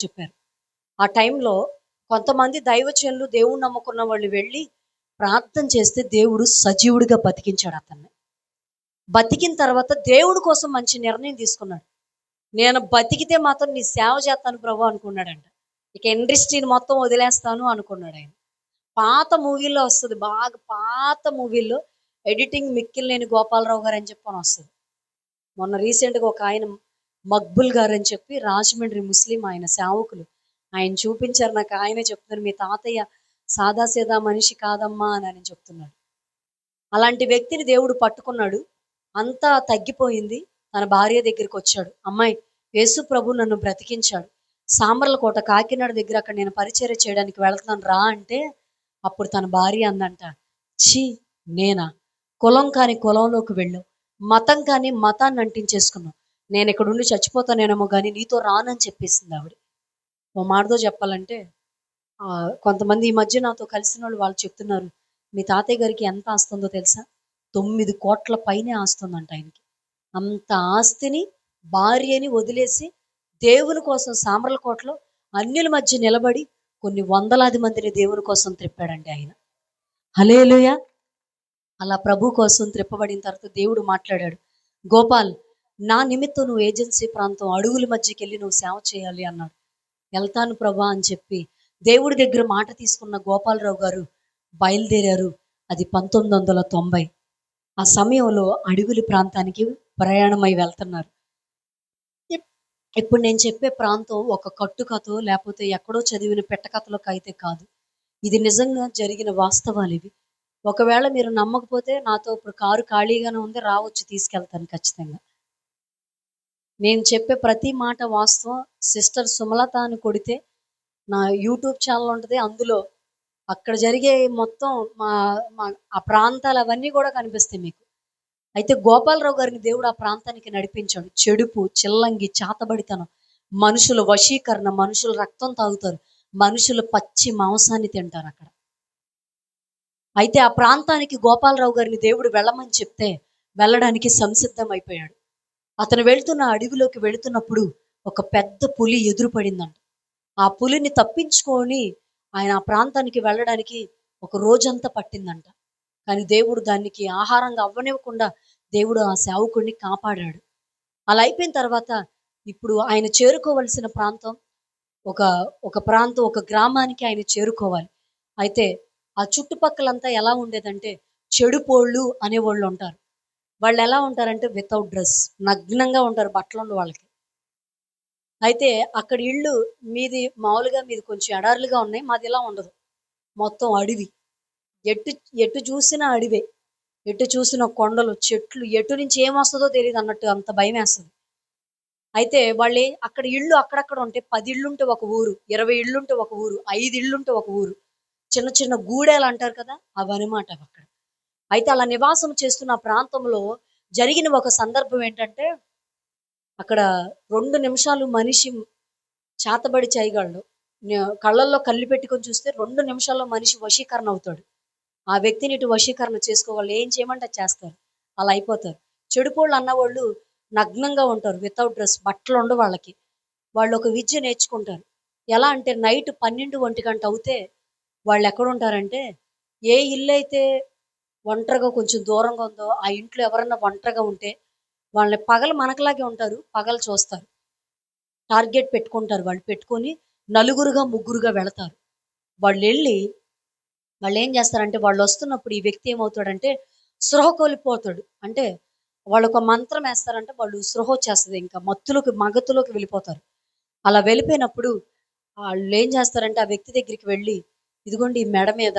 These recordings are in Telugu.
చెప్పారు. ఆ టైంలో కొంతమంది దైవజనులు, దేవుణ్ణి నమ్ముకున్న వాళ్ళు వెళ్ళి ప్రార్థన చేస్తే దేవుడు సజీవుడిగా బతికించాడు అతన్ని. బతికిన తర్వాత దేవుడి కోసం మంచి నిర్ణయం తీసుకున్నాడు. నేను బతికితే మాత్రం నీ సేవ చేస్తాను ప్రభు అనుకున్నాడంట. ఇక ఇండస్ట్రీని మొత్తం వదిలేస్తాను అనుకున్నాడాయన. పాత మూవీల్లో వస్తది. బాగా పాత మూవీల్లో ఎడిటింగ్ మిక్కిలినేని గోపాలరావు గారని చెప్పని వస్తది. మొన్న రీసెంట్‌గా ఒక ఆయన మక్బుల్ గారని చెప్పి రాజమండ్రి ముస్లిం ఆయన సేవకులు. ఆయన చూపించారు నాకు. ఆయనే చెప్తున్నారు, "మీ తాతయ్య సాదాసీదా మనిషి కాదమ్మా" అని ఆయన చెప్తున్నాడు. అలాంటి వ్యక్తిని దేవుడు పట్టుకున్నాడు. అంతా తగ్గిపోయింది. తన భార్య దగ్గరికొచ్చాడు. "అమ్మాయి, యేసు ప్రభు నన్ను బ్రతికించాడు. సామర్లకోట కాకినాడ దగ్గర అక్కడ నేను పరిచర్య చేయడానికి వెళ్తున్నాను రా" అంటే అప్పుడు తన భార్య అందంట, "ఛీ! నేనా? కులం కాని కులంలోకి వెళ్ళావు. మతం కాని మతాన్ని అంటించేసుకున్నావు. నేను ఇక్కడుండి చచ్చిపోతానేమో గానీ నీతో రానని" చెప్పేసింది ఆవిడ. ఓ మాటతో చెప్పాలంటే కొంతమంది ఈ మధ్య నాతో కలిసినోళ్ళు వాళ్ళు చెప్తున్నారు, "మీ తాతయ్య గారికి ఎంత ఆస్తుందో తెలుసా? 9 కోట్ల పైనే ఆస్తుందంట ఆయనకి. అంత ఆస్తిని, భార్యని వదిలేసి దేవుని కోసం సామర్లకోటలో అన్యుల మధ్య నిలబడి కొన్ని వందలాది మందిని దేవుని కోసం త్రిప్పాడండి ఆయన. హల్లెలూయా! అలా ప్రభు కోసం త్రిప్పబడిన తర్వాత దేవుడు మాట్లాడాడు, "గోపాల్, నా నిమిత్తం నువ్వు ఏజెన్సీ ప్రాంతం అడవుల మధ్యకెళ్ళి నువ్వు సేవ చేయాలి" అన్నాడు. "వెళ్తాను ప్రభా" అని చెప్పి దేవుడి దగ్గర మాట తీసుకున్న గోపాలరావు గారు బయలుదేరారు. అది 1990. ఆ సమయంలో అడవుల ప్రాంతానికి ప్రయాణమై వెళ్తున్నారు. ఇప్ ఇప్పుడు నేను చెప్పే ప్రాంతం ఒక కట్టుకథో లేకపోతే ఎక్కడో చదివిన పెట్టకథలో అయితే కాదు. ఇది నిజంగా జరిగిన వాస్తవాలివి. ఒకవేళ మీరు నమ్మకపోతే నాతో ఇప్పుడు కారు ఖాళీగానే ఉంది, రావచ్చు, తీసుకెళ్తాను ఖచ్చితంగా. నేను చెప్పే ప్రతి మాట వాస్తవం. సిస్టర్ సుమలత అని కొడితే నా యూట్యూబ్ ఛానల్ ఉంటది. అందులో అక్కడ జరిగే మొత్తం మా మా ఆ ప్రాంతాలు అవన్నీ కూడా కనిపిస్తాయి మీకు. అయితే గోపాలరావు గారిని దేవుడు ఆ ప్రాంతానికి నడిపించాడు. చెడుపు, చిల్లంగి, చాతబడితనం, మనుషుల వశీకరణ, మనుషుల రక్తం తాగుతారు, మనుషులు పచ్చి మాంసాన్ని తింటారు అక్కడ. అయితే ఆ ప్రాంతానికి గోపాలరావు గారిని దేవుడు వెళ్ళమని చెప్తే వెళ్ళడానికి సంసిద్ధం అయిపోయాడు. అతను వెళ్తున్న అడవిలోకి వెళుతున్నప్పుడు ఒక పెద్ద పులి ఎదురుపడిందంట. ఆ పులిని తప్పించుకొని ఆయన ఆ ప్రాంతానికి వెళ్ళడానికి ఒక రోజంతా పట్టిందంట. కానీ దేవుడు దానికి ఆహారంగా అవ్వనివ్వకుండా దేవుడు ఆ సేవకుడిని కాపాడాడు. అలా అయిపోయిన తర్వాత ఇప్పుడు ఆయన చేరుకోవలసిన ప్రాంతం ఒక ఒక ప్రాంతం, ఒక గ్రామానికి ఆయన చేరుకోవాలి. అయితే ఆ చుట్టుపక్కలంతా ఎలా ఉండేదంటే చెడుపోళ్ళు అనేవాళ్ళు ఉంటారు. వాళ్ళు ఎలా ఉంటారంటే వితౌట్ డ్రెస్, నగ్నంగా ఉంటారు, బట్టలుండవు వాళ్ళకి. అయితే అక్కడ ఇళ్ళు మీది మామూలుగా మీది కొంచెం ఎడారులుగా ఉన్నాయి. మాది ఇలా ఉండదు. మొత్తం అడవి. ఎటు ఎటు చూసినా అడవే. ఎటు చూసినా కొండలు, చెట్లు, ఎటు నుంచి ఏమొస్తదో తెలీదు అన్నట్టు అంత భయమేస్తది. అయితే అక్కడ ఇళ్ళు అక్కడక్కడ ఉంటాయి. 10 ఇళ్ళుంటే ఒక ఊరు, 20 ఇళ్ళుంటే ఒక ఊరు, 5 ఇళ్ళుంటే ఒక ఊరు. చిన్న చిన్న గూడెలు అంటారు కదా! అవన్నమాట అవక్కడ. అయితే అలా నివాసం చేస్తున్న ఆ ప్రాంతంలో జరిగిన ఒక సందర్భం ఏంటంటే, అక్కడ 2 నిమిషాలు మనిషి చేతబడి చేయగలడు. కళ్ళల్లో కళ్ళు పెట్టుకొని చూస్తే 2 నిమిషాల్లో మనిషి వశీకరణ అవుతాడు. ఆ వ్యక్తిని ఇటు వశీకరణ చేసుకోగలరు. ఏం చేయమంటే అది చేస్తారు. అలా అయిపోతారు. చెడుపోళ్ళు అన్నవాళ్ళు నగ్నంగా ఉంటారు. వితౌట్ డ్రెస్, బట్టలుండవు వాళ్ళకి. వాళ్ళు ఒక విద్య నేర్చుకుంటారు. ఎలా అంటే నైట్ 12, 1 గంట అవుతే వాళ్ళెక్కడుంటారంటే, ఏ ఇల్లైతే ఒంటరిగా కొంచెం దూరంగా ఉందో, ఆ ఇంట్లో ఎవరన్నా ఒంటరిగా ఉంటే, వాళ్ళని పగలు మనకలాగే ఉంటారు. పగలు చూస్తారు. టార్గెట్ పెట్టుకుంటారు. వాళ్ళు పెట్టుకొని నలుగురుగా, ముగ్గురుగా వెళతారు. వాళ్ళెళ్ళి వాళ్ళేం చేస్తారంటే, వాళ్ళొస్తున్నప్పుడు ఈ వ్యక్తి ఏమవుతాడంటే, స్పృహ కోల్పోతాడు. అంటే వాళ్ళొక మంత్రం ఏస్తారంటే, వాళ్ళు స్పృహొచ్చేస్తది. ఇంకా మగతులోకి వెళ్ళిపోతారు. అలా వెళ్ళిపోయినప్పుడు ఆళ్ళేం చేస్తారంటే, ఆ వ్యక్తి దగ్గరికి వెళ్ళి, ఇదిగోండి ఈ మెడ మీద,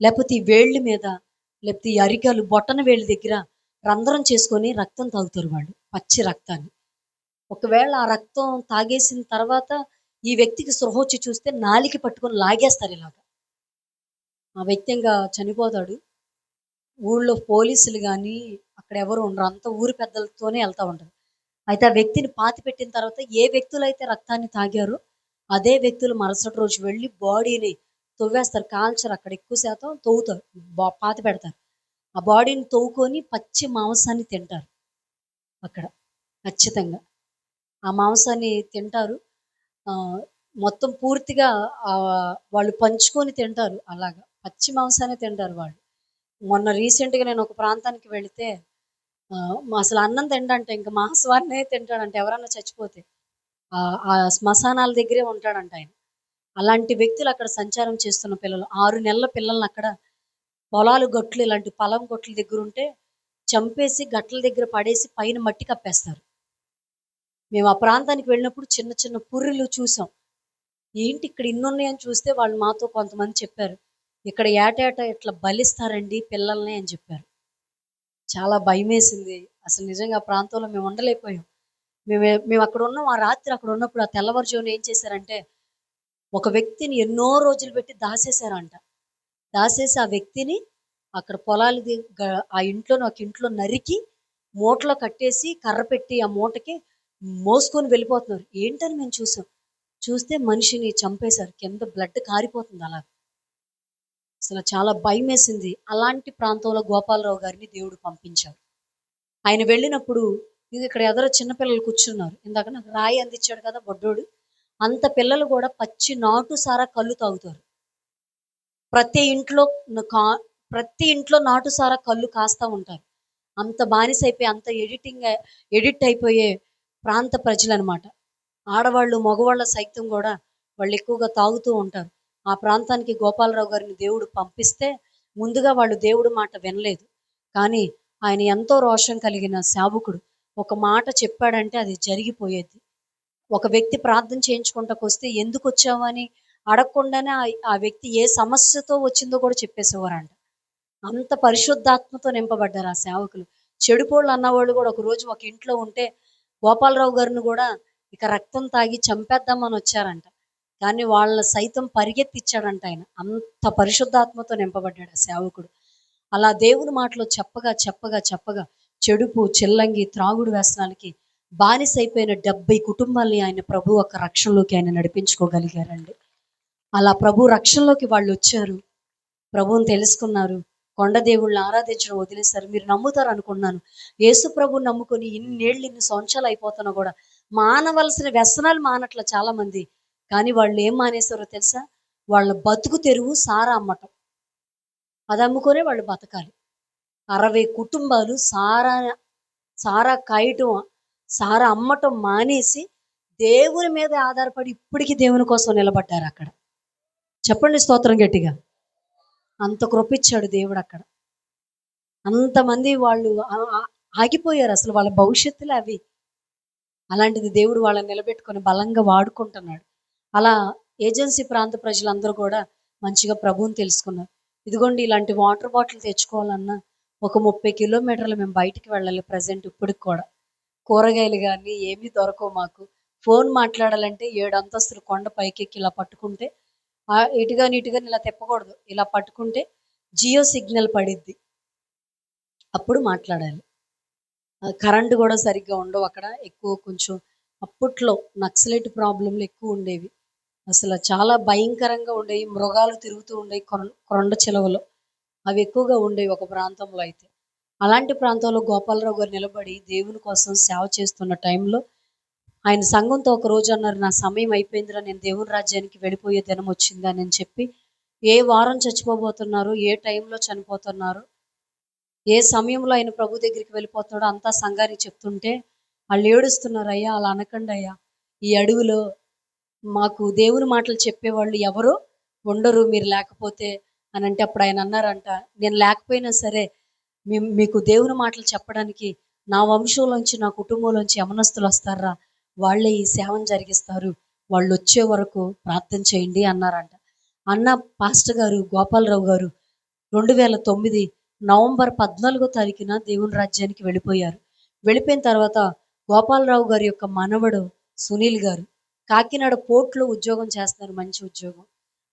లేపోతే ఈ వేళ్ళ మీద, లేపోతే ఈ అరికాలు, బొటన వేళ్ళ దగ్గర రంధ్రం చేసుకొని రక్తం తాగుతారు వాళ్ళు. పచ్చి రక్తాన్ని. ఒకవేళ ఆ రక్తం తాగేసిన తర్వాత ఈ వ్యక్తికి స్పృహొచ్చి చూస్తే నాలిక పట్టుకొని లాగేస్తారు ఇలాగ. ఆ వ్యక్తి ఇంక చనిపోతాడు. ఊళ్ళో పోలీసులు గాని అక్కడ ఎవరు ఉండరు. అంతా ఊరి పెద్దలతోనే ఎళ్తా ఉంటారు. అయితే ఆ వ్యక్తిని పాతిపెట్టిన తర్వాత ఏ వ్యక్తులైతే రక్తాన్ని తాగారో అదే వ్యక్తులు మరుసటి రోజు వెళ్ళి బాడీని తవ్వేస్తారు. కాల్చరు, అక్కడ ఎక్కువ శాతం తవ్వుతారు. పాతిపెడతారు. ఆ బాడీని తవ్వుకొని పచ్చి మాంసాన్ని తింటారు అక్కడ ఖచ్చితంగా. ఆ మాంసాన్ని తింటారు. ఆహ్, మొత్తం పూర్తిగా వాళ్ళు పంచుకొని తింటారు అలాగా. పచ్చి మాంసాన్ని తింటారు వాళ్ళు. మొన్న రీసెంట్‌గా నేను ఒక ప్రాంతానికి వెళితే అసలు అన్నం తినడంట ఇంక మాంసాన్నే తింటాడంట ఎవరన్నా చచ్చిపోతే. ఆ శ్మశానాల దగ్గరే ఉంటాడంట ఆయన. అలాంటి వ్యక్తులు అక్కడ సంచారం చేస్తున్న పిల్లలు. 6 నెలల పిల్లల్ని అక్కడ పొలాలు గట్లు ఇలాంటి పొలం గట్ల దగ్గరుంటే చంపేసి గట్ల దగ్గర పడేసి పైన మట్టి కప్పేస్తారు. మేము ఆ ప్రాంతానికి వెళ్ళినప్పుడు చిన్న చిన్న పుర్రెలు చూసాం. ఏంటి ఇక్కడ ఇన్నున్నాయని చూస్తే వాళ్ళు మాతో కొంతమంది చెప్పారు. ఇక్కడ ఏటేటా ఇట్లా బలిస్తారండి పిల్లల్ని అని చెప్పారు. చాలా భయమేసింది. అసలు నిజంగా ఆ ప్రాంతంలో మేము ఉండలేకపోయాం. మేము అక్కడ ఉన్నాం. ఆ రాత్రి అక్కడ ఉన్నప్పుడు ఆ తెల్లవారుజామున ఏం చేశారంటే, ఒక వ్యక్తిని ఎన్నో రోజులు పెట్టి దాసేసారంట. దాసేసి ఆ వ్యక్తిని అక్కడ పొలాలది ఆ ఇంట్లోని ఒక ఇంట్లో నరికి మూటలో కట్టేసి కర్ర పెట్టి ఆ మూటకి మోసుకొని వెళ్ళిపోతున్నారు. ఏంటని మేము చూసాం. చూస్తే మనిషిని చంపేశారు. కింద బ్లడ్ కారిపోతుంది అలా. అసలు చాలా భయమేసింది. అలాంటి ప్రాంతంలో గోపాలరావు గారిని దేవుడు పంపించాడు. ఆయన వెళ్ళినప్పుడు ఇక్కడ ఎదర చిన్నపిల్లలు కూర్చున్నారు. ఇందాక నాకు రాయి అందించాడు కదా బొడ్డోడు. అంత పిల్లలు కూడా పచ్చి నాటు సారా కళ్ళు తాగుతారు. ప్రతి ఇంట్లో కా ప్రతి ఇంట్లో నాటు సారా కళ్ళు కాస్తా ఉంటారు. అంత బానిసైపోయి అంత ఎడిట్ అయిపోయే ప్రాంత ప్రజలనమాట. ఆడవాళ్ళు, మగవాళ్ళ సైతం కూడా వాళ్ళు ఎక్కువగా తాగుతూ ఉంటారు. ఆ ప్రాంతానికి గోపాలరావు గారిని దేవుడు పంపిస్తే ముందుగా వాళ్ళు దేవుడి మాట వినలేదు. కానీ ఆయన ఎంతో రోషం కలిగిన సేవకుడు. ఒక మాట చెప్పాడంటే అది జరిగిపోయేది. ఒక వ్యక్తి ప్రార్థన చేయించుకుంటాకొస్తే ఎందుకొచ్చావు అని అడగకుండానే ఆ వ్యక్తి ఏ సమస్యతో వచ్చిందో కూడా చెప్పేసేవారంట. అంత పరిశుద్ధాత్మతో నింపబడ్డారు ఆ సేవకులు. చెడుపోళ్ళు అన్నవాళ్ళు కూడా ఒకరోజు ఒక ఇంట్లో ఉంటే గోపాలరావు గారిని కూడా ఇక రక్తం తాగి చంపేద్దామని వచ్చారంట. కానీ వాళ్ళ సైతం పరిగెత్తిచ్చాడంట ఆయన. అంత పరిశుద్ధాత్మతో నింపబడ్డాడు ఆ సేవకుడు. అలా దేవుని మాటలు చెప్పగా చెప్పగా చెప్పగా చెడుపు, చిల్లంగి, త్రాగుడు వ్యసనాలకి బానిసైపోయిన 70 కుటుంబాల్ని ఆయన ప్రభు ఒక రక్షణలోకి ఆయన నడిపించుకోగలిగారండి. అలా ప్రభు రక్షణలోకి వాళ్ళు వచ్చారు. ప్రభువుని తెలుసుకున్నారు. కొండ దేవుళ్ళని ఆరాధించడం వదిలేశారు. మీరు నమ్ముతారు అనుకున్నాను. యేసు ప్రభుని నమ్ముకొని ఇన్నేళ్ళు ఇన్ని సంవత్సరాలు అయిపోతున్నా కూడా మానవలసిన వ్యసనాలు మానట్ల చాలా మంది. కానీ వాళ్ళు ఏం మానేశారో తెలుసా? వాళ్ళ బతుకు తెరువు సారా అమ్మటం. అది అమ్ముకొనే వాళ్ళు బతకాలి. 60 కుటుంబాలు సారా సారా కాయటం, సారా అమ్మటం మానేసి దేవుని మీద ఆధారపడి ఇప్పటికీ దేవుని కోసం నిలబడ్డారు అక్కడ. చెప్పండి స్తోత్రం గట్టిగా. అంత కృపిచ్చాడు దేవుడు అక్కడ. అంతమంది వాళ్ళు ఆగిపోయారు. అసలు వాళ్ళ భవిష్యత్తులే అవి. అలాంటిది దేవుడు వాళ్ళని నిలబెట్టుకొని బలంగా వాడుకుంటున్నాడు. అలా ఏజెన్సీ ప్రాంత ప్రజలందరూ కూడా మంచిగా ప్రభువుని తెలుసుకున్నారు. ఇదిగోండి ఇలాంటి వాటర్ బాటిల్ తెచ్చుకోవాలన్నా ఒక 30 కిలోమీటర్లు మేము బయటికి వెళ్ళాలి ప్రజెంట్ ఇప్పటికి కూడా. కూరగాయలు కానీ ఏమీ దొరకవు మాకు. ఫోన్ మాట్లాడాలంటే 7 అంతస్తులు కొండ పైకెక్కి ఇలా పట్టుకుంటే ఇటుగాని ఇటుగాని ఇలా తిప్పకూడదు. ఇలా పట్టుకుంటే జియో సిగ్నల్ పడిద్ది. అప్పుడు మాట్లాడాలి. కరెంట్ కూడా సరిగ్గా ఉండవు అక్కడ. ఎక్కువ కొంచెం అప్పట్లో నక్సలైట్ ప్రాబ్లంలు ఎక్కువ ఉండేవి. అసలు చాలా భయంకరంగా ఉండేవి. మృగాలు తిరుగుతూ ఉండేవి కొండ చిలవలో. అవి ఎక్కువగా ఉండేవి ఒక ప్రాంతంలో అయితే. అలాంటి ప్రాంతంలో గోపాలరావు గారు నిలబడి దేవుని కోసం సేవ చేస్తున్న టైంలో ఆయన సంఘంతో ఒక రోజు అన్నారు, నా సమయం అయిపోయిందిరా, నేను దేవుని రాజ్యానికి వెళ్ళిపోయే దినం వచ్చిందని అని చెప్పి ఏ వారం చచ్చిపోబోతున్నారు, ఏ టైంలో చనిపోతున్నారు, ఏ సమయంలో ఆయన ప్రభు దగ్గరికి వెళ్ళిపోతాడో అంతా సంఘానికి చెప్తుంటే వాళ్ళు ఏడుస్తున్నారు. అయ్యా అలా అనకండి అయ్యా, ఈ అడవిలో మాకు దేవుని మాటలు చెప్పేవాళ్ళు ఎవరు ఉండరు మీరు లేకపోతే అని అంటే అప్పుడు ఆయన అన్నారంట, నేను లేకపోయినా సరే మీకు దేవుని మాటలు చెప్పడానికి నా వంశంలోంచి నా కుటుంబంలోంచి యమనస్తులు వస్తారా, వాళ్ళే ఈ సేవను జరిగిస్తారు, వాళ్ళు వచ్చే వరకు ప్రార్థన చేయండి అన్నారంట. అన్న పాస్టర్ గారు గోపాలరావు గారు 2009 నవంబర్ 14వ తారీఖున దేవుని రాజ్యానికి వెళ్ళిపోయారు. వెళ్ళిపోయిన తర్వాత గోపాలరావు గారి యొక్క మనవడు సునీల్ గారు కాకినాడ పోర్ట్లో ఉద్యోగం చేస్తున్నారు, మంచి ఉద్యోగం.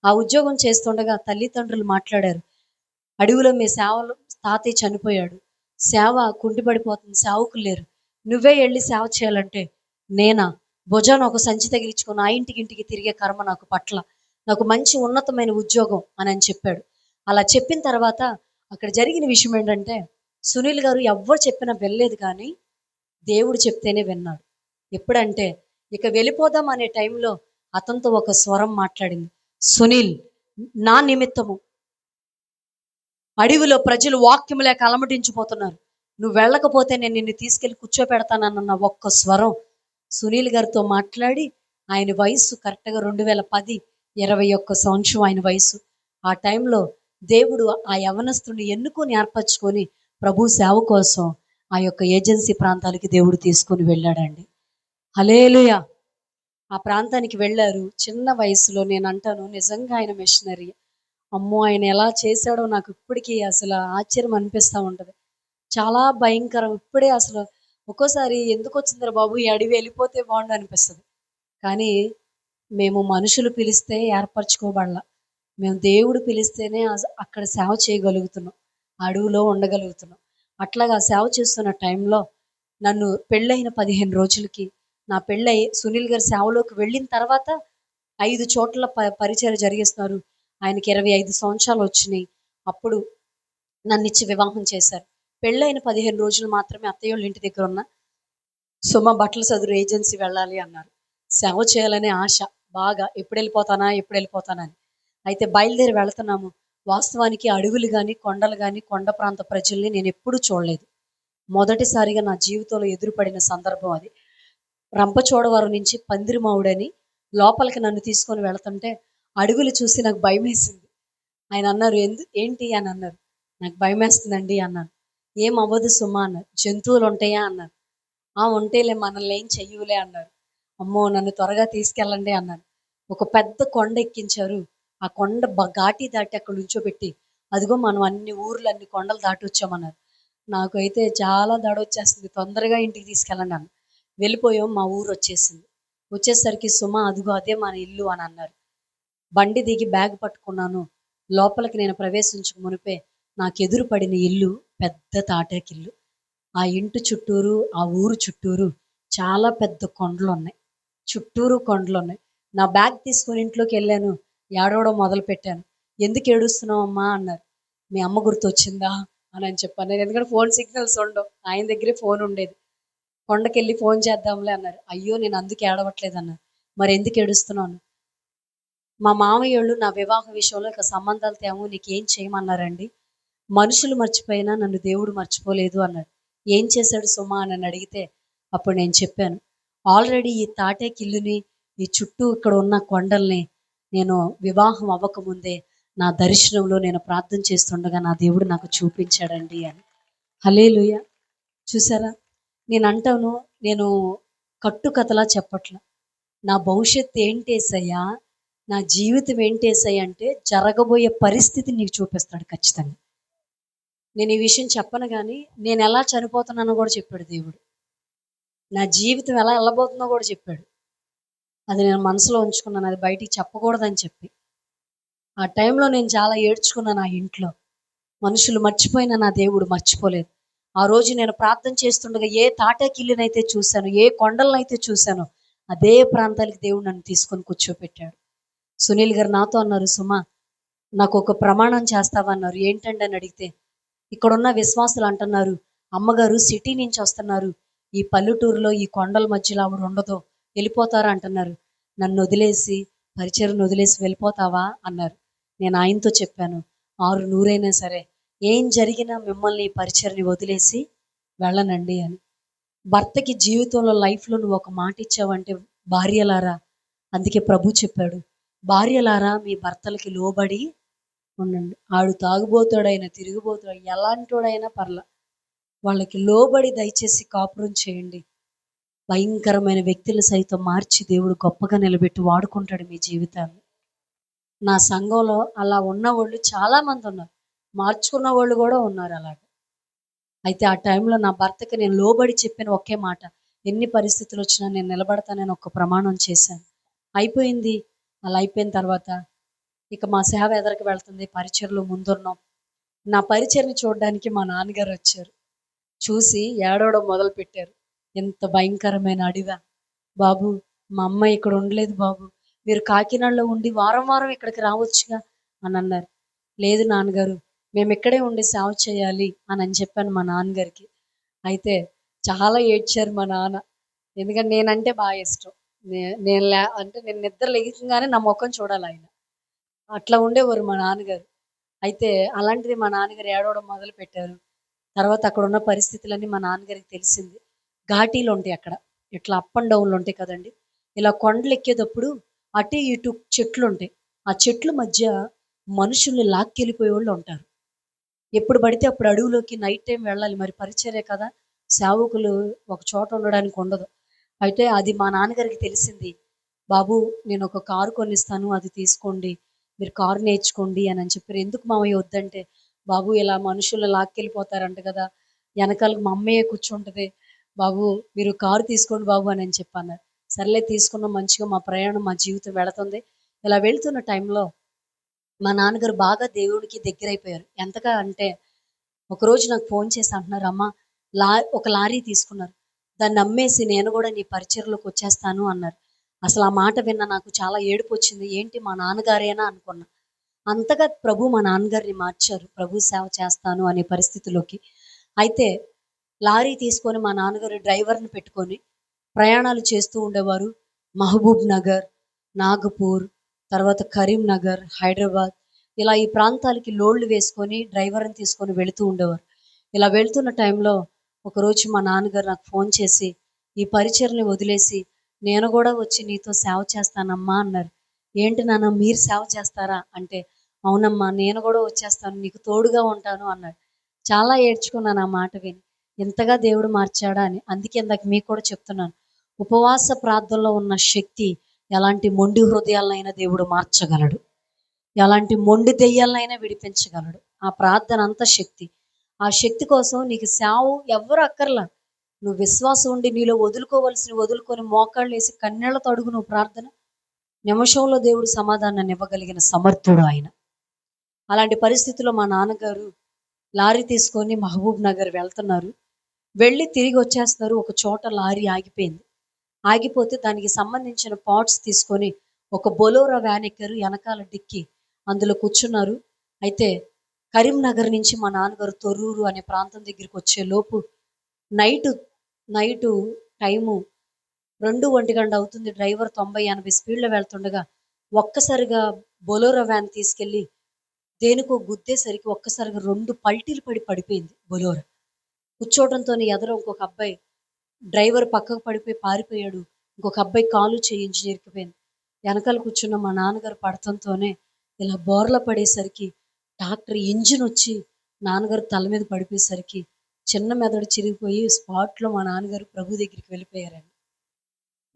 ఆ ఉద్యోగం చేస్తుండగా తల్లిదండ్రులు మాట్లాడారు, అడవిలో మీ సేవలు తాతయ్య చనిపోయాడు, సేవ కుంటిపడిపోతుంది, సేవకులు లేరు, నువ్వే వెళ్ళి సేవ చేయాలంటే నేనా, భుజాన ఒక సంచి తగిలించుకొని ఆ ఇంటికి తిరిగే కర్మ నాకు పట్ల, నాకు మంచి ఉన్నతమైన ఉద్యోగం అని చెప్పాడు. అలా చెప్పిన తర్వాత అక్కడ జరిగిన విషయం ఏంటంటే సునీల్ గారు ఎవ్వరు చెప్పినా వెళ్ళలేదు, కానీ దేవుడు చెప్తేనే విన్నాడు. ఎప్పుడంటే ఇక వెళ్ళిపోదాం అనే టైంలో అతనితో ఒక స్వరం మాట్లాడింది, సునీల్, నా నిమిత్తము అడవిలో ప్రజలు వాక్యం లేక అలమటించిపోతున్నారు, నువ్వు వెళ్ళకపోతే నేను నిన్ను తీసుకెళ్ళి కూర్చోపెడతానన్న ఒక్క స్వరం సునీల్ గారితో మాట్లాడి, ఆయన వయసు కరెక్ట్గా 2010, 21 సంవత్సరం ఆయన వయసు. ఆ టైంలో దేవుడు ఆ యవనస్తుని ఎన్నుకొని ఏర్పరచుకొని ప్రభు సేవ కోసం ఆ యొక్క ఏజెన్సీ ప్రాంతాలకి దేవుడు తీసుకొని వెళ్ళాడండి. హల్లెలూయా. ఆ ప్రాంతానికి వెళ్ళారు. చిన్న వయసులో నేను అంటాను, నిజంగా ఆయన మిషనరీ. అమ్మో, ఆయన ఎలా చేశాడో నాకు ఇప్పటికీ అసలు ఆశ్చర్యం అనిపిస్తూ ఉంటుంది. చాలా భయంకరం. ఇప్పుడే అసలు ఒక్కోసారి ఎందుకు వచ్చిందిరా బాబు ఈ అడవి, వెళ్ళిపోతే బాగుండు అనిపిస్తుంది. కానీ మేము మనుషులు పిలిస్తే ఏర్పరచుకోబడాల. మేము దేవుడు పిలిస్తేనే అక్కడ సేవ చేయగలుగుతున్నాం, అడవిలో ఉండగలుగుతున్నాం. అట్లాగా సేవ చేస్తున్న టైంలో నన్ను పెళ్ళైన 15 రోజులకి, నా పెళ్ళై సునీల్ గారి సేవలోకి వెళ్ళిన తర్వాత 5 చోట్ల పరిచయం జరిగిస్తున్నారు. ఆయనకి 25 సంవత్సరాలు వచ్చినాయి. అప్పుడు నన్ను ఇచ్చి వివాహం చేశారు. పెళ్ళైన 15 రోజులు మాత్రమే అత్తయ్య వాళ్ళ ఇంటి దగ్గర ఉన్న సుమ బట్టల సదురు ఏజెన్సీ వెళ్ళాలి అన్నారు. సేవ చేయాలనే ఆశ బాగా, ఎప్పుడు వెళ్ళిపోతానని. అయితే బయలుదేరి వెళ్తున్నాము. వాస్తవానికి అడవులు కానీ కొండలు కానీ కొండ ప్రాంత ప్రజల్ని నేను ఎప్పుడూ చూడలేదు. మొదటిసారిగా నా జీవితంలో ఎదురుపడిన సందర్భం అది. రంపచోడవరం నుంచి పందిరిమావుడని లోపలికి నన్ను తీసుకొని వెళుతుంటే అడవులు చూసి నాకు భయం వేసింది. ఆయన అన్నారు, ఏంటి అని అన్నారు. నాకు భయం వేస్తుందండి అన్నాను. ఏం అవ్వదు సుమా అన్నారు. జంతువులు ఉంటాయా అన్నారు. ఉంటేలే, మనల్ని ఏం చెయ్యులే అన్నారు. అమ్మో, నన్ను త్వరగా తీసుకెళ్ళండి అన్నాను. ఒక పెద్ద కొండ ఎక్కించారు. ఆ కొండ ఘాటి దాటి అక్కడ నుంచోబెట్టి, అదిగో మనం అన్ని ఊర్లు అన్ని కొండలు దాటి వచ్చామన్నారు. నాకైతే చాలా దడ వచ్చేస్తుంది, తొందరగా ఇంటికి తీసుకెళ్ళండి అన్న. వెళ్ళిపోయాం. మా ఊరు వచ్చేసరికి సుమ, అదిగో అదే మన ఇల్లు అని అన్నారు. బండి దిగి బ్యాగ్ పట్టుకున్నాను. లోపలికి నేను ప్రవేశించక మునిపే నాకు ఎదురు పడిన ఇల్లు పెద్ద తాటాకిల్లు. ఆ ఇంటి చుట్టూరు, ఆ ఊరు చుట్టూరు చాలా పెద్ద కొండలు ఉన్నాయి. చుట్టూరు కొండలు ఉన్నాయి. నా బ్యాగ్ తీసుకొని ఇంట్లోకి వెళ్ళాను. ఏడవడం మొదలు పెట్టాను. ఎందుకు ఏడుస్తున్నావు అమ్మా అన్నారు. మీ అమ్మ గుర్తొచ్చిందా అని చెప్పాను. ఎందుకంటే ఫోన్ సిగ్నల్స్ ఉండవు, ఆయన దగ్గరే ఫోన్ ఉండేది. కొండకెళ్ళి ఫోన్ చేద్దాంలే అన్నారు. అయ్యో, నేను అందుకు ఏడవట్లేదు అన్నారు. మరి ఎందుకు ఏడుస్తున్నాను? మా మామయ్యోళ్ళు నా వివాహ విషయంలో ఇక సంబంధాలు తేము, నీకేం చేయమన్నారండి. మనుషులు మర్చిపోయినా నన్ను దేవుడు మర్చిపోలేదు అన్నాడు. ఏం చేశాడు సుమా అని అడిగితే అప్పుడు నేను చెప్పాను, ఆల్రెడీ ఈ తాటేకిల్లుని, ఈ చుట్టూ ఇక్కడ ఉన్న కొండల్ని నేను వివాహం అవ్వకముందే నా దర్శనంలో నేను ప్రార్థన చేస్తుండగా నా దేవుడు నాకు చూపించాడండి అని. హల్లెలూయా. చూసారా, నేను అంటాను, నేను కట్టుకథలా చెప్పట్లా. నా భవిష్యత్తు ఏంటేసయ్యా, నా జీవితం ఏంటేసయ్యా అంటే జరగబోయే పరిస్థితి నీకు చూపిస్తాడు ఖచ్చితంగా. నేను ఈ విషయం చెప్పను కానీ నేను ఎలా చనిపోతున్నానో కూడా చెప్పాడు దేవుడు. నా జీవితం ఎలా వెళ్ళబోతుందో కూడా చెప్పాడు. అది నేను మనసులో ఉంచుకున్నాను, అది బయటికి చెప్పకూడదని చెప్పి. ఆ టైంలో నేను చాలా ఏడ్చుకున్నాను. ఆ ఇంట్లో మనుషులు మర్చిపోయినా నా దేవుడు మర్చిపోలేదు. ఆ రోజు నేను ప్రార్థన చేస్తుండగా ఏ తాటాకిల్లునైతే చూశాను, ఏ కొండలనైతే చూశానో అదే ప్రాంతానికి దేవుడు నన్ను తీసుకొని కూర్చోపెట్టాడు. సునీల్ గారు నాతో అన్నారు, సుమా నాకు ఒక ప్రమాణం చేస్తావా అన్నారు. ఏంటండి అని అడిగితే, ఇక్కడున్న విశ్వాసులు అంటున్నారు, అమ్మగారు సిటీ నుంచి వస్తున్నారు, ఈ పల్లెటూరులో ఈ కొండల మధ్యలో ఆవిడ ఉండదు, వెళ్ళిపోతారా అంటున్నారు. నన్ను వదిలేసి, పరిచర్ను వదిలేసి వెళ్ళిపోతావా అన్నారు. నేను ఆయనతో చెప్పాను, 600 సరే, ఏం జరిగినా మిమ్మల్ని ఈ పరిచర్ని వదిలేసి వెళ్ళనండి అని. భర్తకి జీవితంలో లైఫ్లో నువ్వు ఒక మాట ఇచ్చావంటే భార్యలారా, అందుకే ప్రభు చెప్పాడు, భార్యలారా మీ భర్తలకి లోబడి ఉండండి. ఆడు తాగుబోతాడైనా తిరిగిపోతాడు ఎలాంటోడైనా పర్లా, వాళ్ళకి లోబడి దయచేసి కాపురం చేయండి. భయంకరమైన వ్యక్తులు సైతం మార్చి దేవుడు గొప్పగా నిలబెట్టి వాడుకుంటాడు మీ జీవితాన్ని. నా సంఘంలో అలా ఉన్న వాళ్ళు చాలామంది ఉన్నారు, మార్చుకున్న వాళ్ళు కూడా ఉన్నారు అలాగే. అయితే ఆ టైంలో నా భర్తకి నేను లోబడి చెప్పిన ఒకే మాట, ఎన్ని పరిస్థితులు వచ్చినా నేను నిలబడతానని ఒక ప్రమాణం చేశాను. అయిపోయింది. అలా అయిపోయిన తర్వాత ఇక మా సేవ ఎదరికి వెళ్తుంది, పరిచర్లో ముందున్నాం. నా పరిచర్ని చూడడానికి మా నాన్నగారు వచ్చారు. చూసి ఏడవడం మొదలు పెట్టారు. ఎంత భయంకరమైన అడివా బాబు, మా అమ్మ ఇక్కడ ఉండలేదు బాబు, మీరు కాకినాడలో ఉండి వారం వారం ఇక్కడికి రావచ్చుగా అని అన్నారు. లేదు నాన్నగారు, మేము ఇక్కడే ఉండి సేవ చేయాలి అని చెప్పాను మా నాన్నగారికి. అయితే చాలా ఏడ్చారు మా నాన్న, ఎందుకంటే నేనంటే బాగా ఇష్టం. నేను నిద్ర లెగించగానే నా ముఖం చూడాలి ఆయన. అట్లా ఉండేవారు మా నాన్నగారు. అయితే అలాంటిది మా నాన్నగారు ఏడవడం మొదలుపెట్టారు. తర్వాత అక్కడున్న పరిస్థితులన్నీ మా నాన్నగారికి తెలిసింది. ఘాటీలుంటాయి అక్కడ. ఇట్లా అప్ అండ్ డౌన్‌లుంటాయి కదండీ! ఇలా కొండలెక్కేటప్పుడు అటు ఇటు చెట్లుంటాయి. ఆ చెట్ల మధ్య మనుషుల్ని లాక్కెళ్ళిపోయేవాళ్ళుంటారు. ఎప్పుడు పడితే అప్పుడు అడవిలోకి నైట్ టైమ్ వెళ్ళాలి. మరి పరిచర్య కదా! సేవకులు ఒక చోట ఉండడానికి ఉండదు. అయితే అది మా నాన్నగారికి తెలిసింది. బాబు నేనొక కారు కొనిస్తాను అది తీసుకోండి. మీరు కారు నేర్చుకోండి అని చెప్పారు. ఎందుకు మావయ్య వద్దంటే, బాబు ఇలా మనుషులు లాక్కెళ్ళిపోతారంట కదా! ఎనకాల మా అమ్మయ్య కూర్చుంటది. బాబు మీరు కారు తీసుకోండి బాబు అని చెప్పన్నారు. సర్లే తీసుకున్నాం మంచిగా మా ప్రయాణం మా జీవితం వెళుతుంది. ఇలా వెళ్తున్న టైంలో మా నాన్నగారు బాగా దేవుడికి దగ్గరైపోయారు. ఎంతగా అంటే ఒకరోజు నాకు ఫోన్ చేసి అంటున్నారు, "అమ్మ ఒక లారీ తీసుకున్నారు. దాన్ని అమ్మేసి నేను గూడా నీ పరిచర్యలోకి వచ్చేస్తాను" అన్నారు. అసలు ఆ మాట విన్న నాకు చాలా ఏడుపొచ్చింది. ఏంటి మా నాన్నగారేనా అనుకున్నా. అంతగా ప్రభు మా నాన్నగారిని మార్చారు. ప్రభు సేవ చేస్తాను అనే పరిస్థితిలోకి. అయితే లారీ తీసుకొని మా నాన్నగారు డ్రైవర్‌ని పెట్టుకొని ప్రయాణాలు చేస్తూ ఉండేవారు. మహబూబ్ నగర్, నాగపూర్, తర్వాత కరీంనగర్, హైదరాబాద్ ఇలా ఈ ప్రాంతాలకి లోడ్లు వేసుకొని డ్రైవర్‌ని తీసుకొని వెళుతూ ఉండేవారు. ఇలా వెళ్తున్న టైంలో ఒకరోజు మా నాన్నగారు నాకు ఫోన్ చేసి, "ఈ పరిచర్ని వదిలేసి నేను గూడా వచ్చి నీతో సేవ చేస్తానమ్మా" అన్నారు. "ఏంటి నాన్న మీరు సేవ చేస్తారా?" అంటే, "అవునమ్మా నేను గూడా వచ్చేస్తాను. నీకు తోడుగా ఉంటాను" అన్నాడు. చాలా ఏడ్చుకున్నాను ఆ మాట విని. ఇంతగా దేవుడు మార్చాడా అని. అందుకే ఇందాక మీకు కూడా చెప్తున్నాను. ఉపవాస ప్రార్థనలో ఉన్న శక్తి ఎలాంటి మొండి హృదయాలనైనా దేవుడు మార్చగలడు. ఎలాంటి మొండి దెయ్యాలనైనా విడిపించగలడు. ఆ ప్రార్థన అంత శక్తి. ఆ శక్తి కోసం నీకు సేవ ఎవ్వరు అక్కర్లా. నువ్వు విశ్వాసం ఉండి నీలో వదులుకోవాల్సినవి వదులుకొని మోకాళ్ళేసి కన్నీళ్లతో అడుగు నువ్వు ప్రార్థన. నిమిషంలో దేవుడు సమాధానాన్ని ఇవ్వగలిగిన సమర్థుడు ఆయన. అలాంటి పరిస్థితిలో మా నాన్నగారు లారీ తీసుకొని మహబూబ్ నగర్ వెళ్తున్నారు. వెళ్ళి తిరిగి వచ్చేస్తున్నారు. ఒక చోట లారీ ఆగిపోయింది. ఆగిపోతే దానికి సంబంధించిన పార్ట్స్ తీసుకొని ఒక బొలోరో వ్యాన్ ఎక్కారు. ఎనకాల డిక్కీ అందులో కూర్చున్నారు. అయితే కరీంనగర్ నుంచి మా నాన్నగారు తొర్రూరు అనే ప్రాంతం దగ్గరికి వచ్చేలోపు నైటు నైటు టైము 2, 1 అవుతుంది. డ్రైవర్ 90, 80 స్పీడ్‌లో వెళ్తుండగా ఒక్కసారిగా బొలోరో వ్యాన్ తీసుకెళ్ళి దేనికో గుద్దేసరికి ఒక్కసారిగా 2 పల్టీలు పడిపోయింది బొలోరో. కూర్చోవడంతోనే ఎదర ఇంకొక అబ్బాయి డ్రైవర్ పక్కకు పడిపోయి పారిపోయాడు. ఇంకొక అబ్బాయి కాలు చెయ్యి ఇరికిపోయింది. వెనకాల కూర్చున్న మా నాన్నగారు పడతంతోనే ఇలా బోర్ల పడేసరికి డాక్టర్ ఇంజిన్ వచ్చి నాన్నగారు తల మీద పడిపోయేసరికి చిన్న మెదడు చిరిగిపోయి స్పాట్‌లో మా నాన్నగారు ప్రభు దగ్గరికి వెళ్ళిపోయారండి.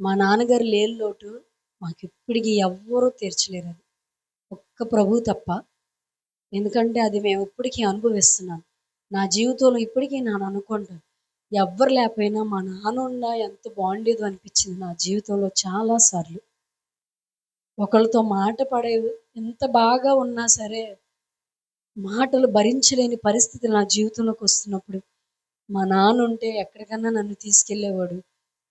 మా నాన్నగారు లేని లోటు మాకిప్పటికి ఎవ్వరూ తీర్చలేరది. ఒక్క ప్రభువు తప్ప. ఎందుకంటే అది మేము ఇప్పటికీ అనుభవిస్తున్నాను. నా జీవితంలో ఇప్పటికీ నేను అనుకుంటాను. ఎవ్వరు లేకపోయినా మా నాన్నున్నా ఎంత బాగుండేదో అనిపించింది నా జీవితంలో చాలా సార్లు. ఒకళ్ళతో మాట పడే ఎంత బాగా ఉన్నా సరే, మాటలు భరించలేని పరిస్థితి నా జీవితంలోకి వస్తున్నప్పుడు, మా నాన్నుంటే ఎక్కడికన్నా నన్ను తీసుకెళ్ళేవాడు.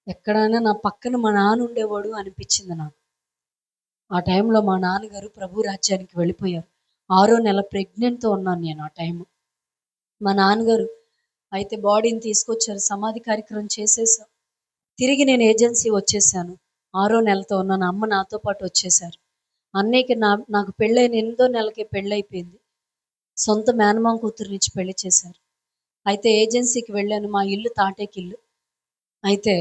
ఎక్కడైనా నా పక్కన మా నాన్న ఉండేవాడు అనిపించింది నాకు. ఆ టైంలో మా నాన్నగారు ప్రభు రాజ్యానికి వెళ్ళిపోయారు. 6వ నెల ప్రెగ్నెంట్‌తో ఉన్నాను నేను ఆ టైము. మా నాన్నగారు అయితే బాడీని తీసుకొచ్చారు. సమాధి కార్యక్రమం చేసేసాం. తిరిగి నేను ఏజెన్సీ వచ్చేసాను. 6వ నెలతో ఉన్నాను. అమ్మ నాతో పాటు వచ్చేసారు. అన్నయ్యకి నాకు పెళ్ళైన 8దో నెలకే పెళ్ళైపోయింది. సొంత మేనమామ కూతురునిచ్చి పెళ్లి చేశారు. అయితే ఏజెన్సీకి వెళ్ళాను. మా ఇల్లు తాటేకిల్లు. అయితే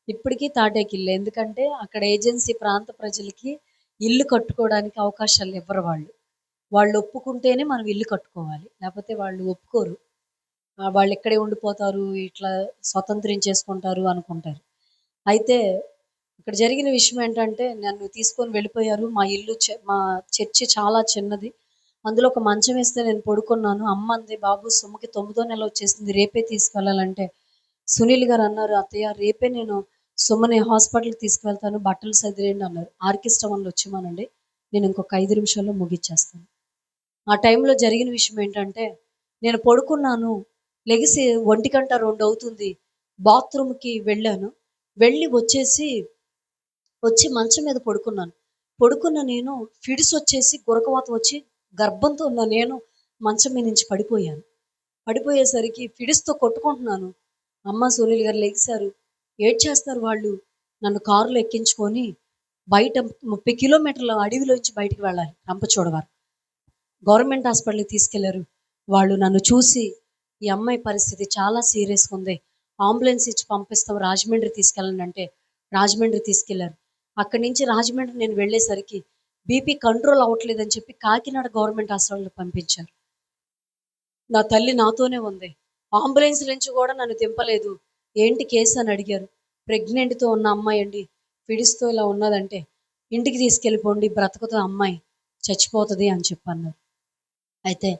ఇప్పటికీ తాటేకిల్లే. ఎందుకంటే అక్కడ ఏజెన్సీ ప్రాంత ప్రజలకి ఇల్లు కట్టుకోవడానికి అవకాశాలు ఇవ్వరు వాళ్ళు. వాళ్ళు ఒప్పుకుంటేనే మనం ఇల్లు కట్టుకోవాలి. లేకపోతే వాళ్ళు ఒప్పుకోరు. వాళ్ళు ఇక్కడే ఉండిపోతారు. ఇట్లా స్వతంత్రించేసుకుంటారు అనుకుంటారు. అయితే ఇక్కడ జరిగిన విషయం ఏంటంటే నన్ను తీసుకొని వెళ్ళిపోయారు. మా చర్చి చాలా చిన్నది. అందులో ఒక మంచం వేస్తే నేను పడుకున్నాను. అమ్మ అంది, "బాబు సుమకి 9దో నెల వచ్చేసింది. రేపే తీసుకెళ్ళాలంటే" సునీల్ గారు అన్నారు, "అత్తయ్య రేపే నేను సుమని హాస్పిటల్‌కి తీసుకువెళ్తాను. బట్టలు సదిరేయండి" అన్నారు. ఆర్కెస్ట్రా వాళ్ళు వచ్చేయమనండి. నేను ఇంకొక 5 నిమిషాల్లో ముగిచ్చేస్తాను. ఆ టైంలో జరిగిన విషయం ఏంటంటే నేను పడుకున్నాను. లెగిసి 1:00, 2 అవుతుంది. బాత్రూమ్‌కి వెళ్ళాను. వెళ్ళి వచ్చి మంచం మీద పడుకున్నాను. పడుకున్న నేను ఫిడ్సొచ్చేసి గురకవాత వచ్చి గర్భంతో ఉన్న నేను మంచం మీద నుంచి పడిపోయాను. పడిపోయేసరికి ఫిడ్స్‌తో కొట్టుకుంటున్నాను. అమ్మ, సునీల్ గారు లెగిసారు. ఏడ్చేస్తున్నారు వాళ్ళు. నన్ను కారులో ఎక్కించుకొని బయట 30 కిలోమీటర్ల అడవిలోంచి బయటికి వెళ్ళాలి. రంపచోడవరం గవర్నమెంట్ హాస్పిటల్కి తీసుకెళ్లారు. వాళ్ళు నన్ను చూసి, ఈ అమ్మాయి పరిస్థితి చాలా సీరియస్గా ఉంది, అంబులెన్స్ ఇచ్చి పంపిస్తాం, రాజమండ్రి తీసుకెళ్ళండి అంటే రాజమండ్రి తీసుకెళ్లారు. అక్కడి నుంచి రాజమండ్రి నేను వెళ్ళేసరికి బీపీ కంట్రోల్ అవ్వట్లేదని చెప్పి కాకినాడ గవర్నమెంట్ హాస్పిటల్కి పంపించారు. నా తల్లి నాతోనే ఉంది. అంబులెన్స్ నుంచి కూడా నన్ను దింపలేదు. ఏంటి కేసు అని అడిగారు. ప్రెగ్నెంట్తో ఉన్న అమ్మాయి అండి, ఫిడిస్తో ఇలా ఉన్నదంటే ఇంటికి తీసుకెళ్ళిపోండి, బ్రతకతో అమ్మాయి చచ్చిపోతుంది అని చెప్పన్నారు. అయితే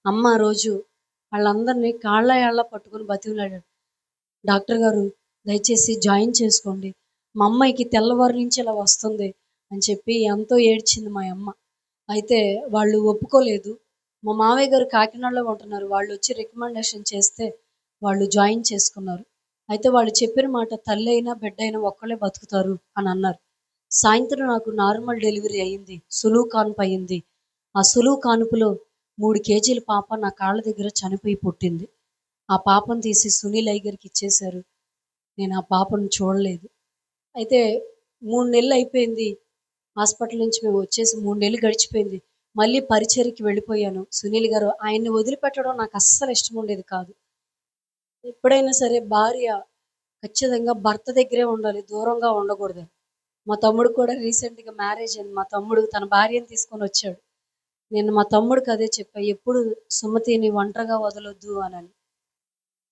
అమ్మ ఆ రోజు వాళ్ళందరినీ కాళ్ళ ఏళ్ళ పట్టుకుని బతిమలాడాడు. డాక్టర్ గారు దయచేసి జాయిన్ చేసుకోండి, మా అమ్మాయికి తెల్లవారు నుంచి ఇలా వస్తుంది అని చెప్పి ఎంతో ఏడ్చింది మా అమ్మ. అయితే వాళ్ళు ఒప్పుకోలేదు. మా మావయ్య గారు కాకినాడలో ఉంటున్నారు. వాళ్ళు వచ్చి రికమెండేషన్ చేస్తే వాళ్ళు జాయిన్ చేసుకున్నారు. అయితే వాళ్ళు చెప్పిన మాట, తల్లి అయినా బిడ్డ అయినా ఒక్కళ్ళే బతుకుతారు అని అన్నారు. సాయంత్రం నాకు నార్మల్ డెలివరీ అయ్యింది. సులువు కాన్పు అయ్యింది. ఆ సులువు కానుపులో 3 కేజీల పాప నా కాళ్ళ దగ్గర చనిపోయి పుట్టింది. ఆ పాపను తీసి సునీల్ అయ్యగారికి ఇచ్చేశారు. నేను ఆ పాపను చూడలేదు. అయితే 3 నెలలు అయిపోయింది. హాస్పిటల్ నుంచి మేము వచ్చేసి 3 నెలలు గడిచిపోయింది. మళ్ళీ పరిచర్యకి వెళ్ళిపోయాను. సునీల్ గారు ఆయన్ని వదిలిపెట్టడం నాకు అస్సలు ఇష్టం ఉండేది కాదు. ఎప్పుడైనా సరే భార్య ఖచ్చితంగా భర్త దగ్గరే ఉండాలి, దూరంగా ఉండకూడదు. మా తమ్ముడు కూడా రీసెంట్గా మ్యారేజ్ అయింది. మా తమ్ముడు తన భార్యను తీసుకొని వచ్చాడు. నేను మా తమ్ముడికి అదే చెప్పా, ఎప్పుడు సుమతిని ఒంటరిగా వదలొద్దు అని.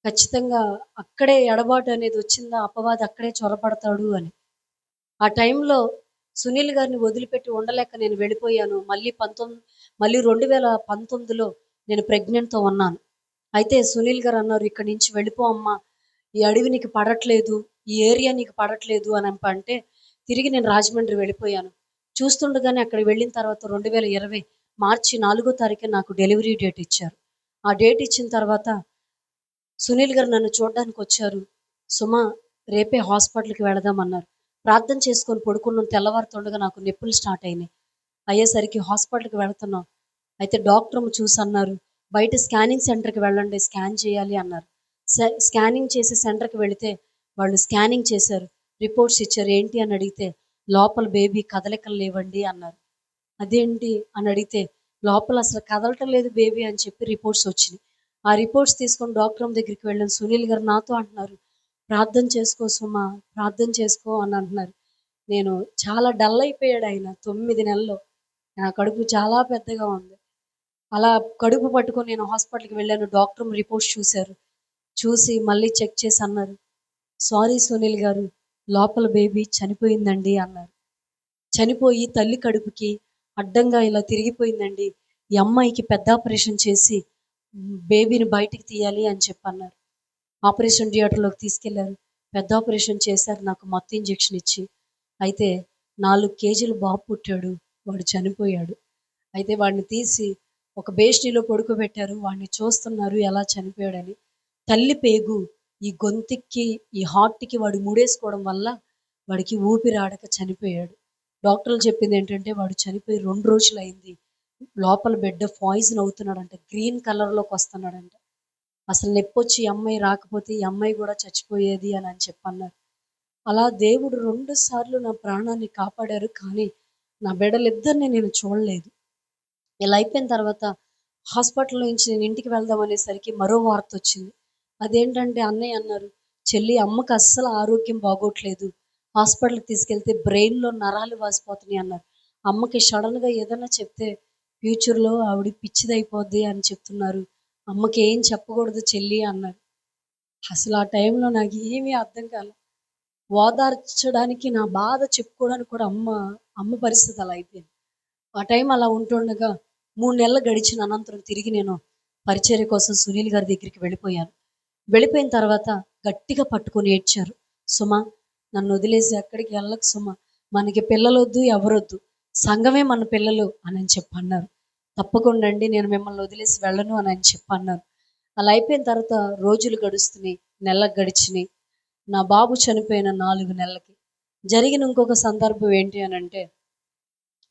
ఖచ్చితంగా అక్కడే ఎడబాటు అనేది వచ్చిందా, అపవాది అక్కడే చొరపడతాడు అని. ఆ టైంలో సునీల్ గారిని వదిలిపెట్టి ఉండలేక నేను వెళ్ళిపోయాను. మళ్ళీ 2019లో నేను ప్రెగ్నెంట్తో ఉన్నాను. అయితే సునీల్ గారు అన్నారు, ఇక్కడి నుంచి వెళ్ళిపో అమ్మా, ఈ అడవి నీకు పడట్లేదు, ఈ ఏరియా నీకు పడట్లేదు అని అంటే తిరిగి నేను రాజమండ్రి వెళ్ళిపోయాను. చూస్తుండగానే అక్కడికి వెళ్ళిన తర్వాత 2020 మార్చి 4వ తారీఖు నాకు డెలివరీ డేట్ ఇచ్చారు. ఆ డేట్ ఇచ్చిన తర్వాత సునీల్ గారు నన్ను చూడడానికి వచ్చారు. సుమ, రేపే హాస్పిటల్కి వెళదామన్నారు. ప్రార్థన చేసుకొని పడుకున్నాం. తెల్లవారుతుండగా నాకు నొప్పులు స్టార్ట్ అయినాయి. అయ్యేసరికి హాస్పిటల్కి వెళుతున్నాం. అయితే డాక్టర్ చూసి అన్నారు, బయట స్కానింగ్ సెంటర్కి వెళ్ళండి, స్కాన్ చేయాలి అన్నారు. స్కానింగ్ చేసే సెంటర్కి వెళితే వాళ్ళు స్కానింగ్ చేశారు, రిపోర్ట్స్ ఇచ్చారు. ఏంటి అని అడిగితే లోపల బేబీ కదలికలు లేవండి అన్నారు. అదేంటి అని అడిగితే లోపల అసలు కదలటం లేదు బేబీ అని చెప్పి రిపోర్ట్స్ వచ్చినాయి. ఆ రిపోర్ట్స్ తీసుకొని డాక్టర్ దగ్గరికి వెళ్ళాను. సునీల్ గారు నాతో అంటున్నారు, ప్రార్థన చేసుకో సుమా, ప్రార్థన చేసుకో అని అంటున్నారు. నేను చాలా డల్ అయిపోయాడు ఆయన. 9 నెలల్లో నా కడుపు చాలా పెద్దగా ఉంది. అలా కడుపు పట్టుకొని నేను హాస్పిటల్కి వెళ్ళాను. డాక్టర్ రిపోర్ట్స్ చూశారు. చూసి మళ్ళీ చెక్ చేసి అన్నారు, సారీ సునీల్ గారు, లోపల బేబీ చనిపోయిందండి అన్నారు. చనిపోయి తల్లి కడుపుకి అడ్డంగా ఇలా తిరిగిపోయిందండి. ఈ అమ్మాయికి పెద్ద ఆపరేషన్ చేసి బేబీని బయటికి తీయాలి అని చెప్పన్నారు. ఆపరేషన్ థియేటర్లోకి తీసుకెళ్లారు. పెద్ద ఆపరేషన్ చేశారు, నాకు మత్తు ఇంజెక్షన్ ఇచ్చి. అయితే 4 కేజీలు బాబు పుట్టాడు. వాడు చనిపోయాడు. అయితే వాడిని తీసి ఒక బేషనీలో పడుకోబెట్టారు. వాడిని చూస్తున్నారు ఎలా చనిపోయాడని. తల్లి పేగు ఈ గొంతుకి, ఈ హార్ట్కి వాడు ముడేసుకోవడం వల్ల వాడికి ఊపిరాడక చనిపోయాడు. డాక్టర్లు చెప్పింది ఏంటంటే, వాడు చనిపోయి 2 రోజులు అయింది. లోపల బిడ్డ పాయిజన్ అవుతున్నాడంట, గ్రీన్ కలర్లోకి వస్తున్నాడంట. అసలు నొప్పొచ్చి ఈ అమ్మాయి రాకపోతే ఈ అమ్మాయి కూడా చచ్చిపోయేది అని చెప్పన్నారు. అలా దేవుడు 2 సార్లు నా ప్రాణాన్ని కాపాడారు. కానీ నా బిడ్డలిద్దరిని నేను చూడలేదు. ఇలా అయిపోయిన తర్వాత హాస్పిటల్ నుంచి నేను ఇంటికి వెళ్దాం అనేసరికి మరో వార్త వచ్చింది. అదేంటంటే అన్నయ్య అన్నారు, చెల్లి అమ్మకి అస్సలు ఆరోగ్యం బాగోట్లేదు, హాస్పిటల్కి తీసుకెళ్తే బ్రెయిన్లో నరాలు వాసిపోతున్నాయి అన్నారు. అమ్మకి సడన్గా ఏదైనా చెప్తే ఫ్యూచర్లో ఆవిడ పిచ్చిదైపోద్ది అని చెప్తున్నారు, అమ్మకి ఏం చెప్పకూడదు చెల్లి అన్నారు. అసలు ఆ టైంలో నాకు ఏమీ అర్థం కాలేదు. ఓదార్చడానికి, నా బాధ చెప్పుకోవడానికి కూడా అమ్మ పరిస్థితి అలా అయిపోయింది. ఆ టైం అలా ఉంటుండగా 3 నెలలు గడిచిన అనంతరం తిరిగి నేను పరిచర్య కోసం సునీల్ గారి దగ్గరికి వెళ్ళిపోయాను. వెళ్ళిపోయిన తర్వాత గట్టిగా పట్టుకొని ఏడ్చారు. సుమ, నన్ను వదిలేసి ఎక్కడికి వెళ్ళకు సుమ, మనకి పిల్లలొద్దు, ఎవరొద్దు, సంఘమే మన పిల్లలు అని చెప్పన్నారు. తప్పకుండా అండి, నేను మిమ్మల్ని వదిలేసి వెళ్ళను అని చెప్పన్నారు. అలా అయిపోయిన తర్వాత రోజులు గడుస్తున్నాయి, నెలలు గడిచినాయి. నా బాబు చనిపోయిన 4 నెలలకి జరిగిన ఇంకొక సందర్భం ఏంటి అని అంటే,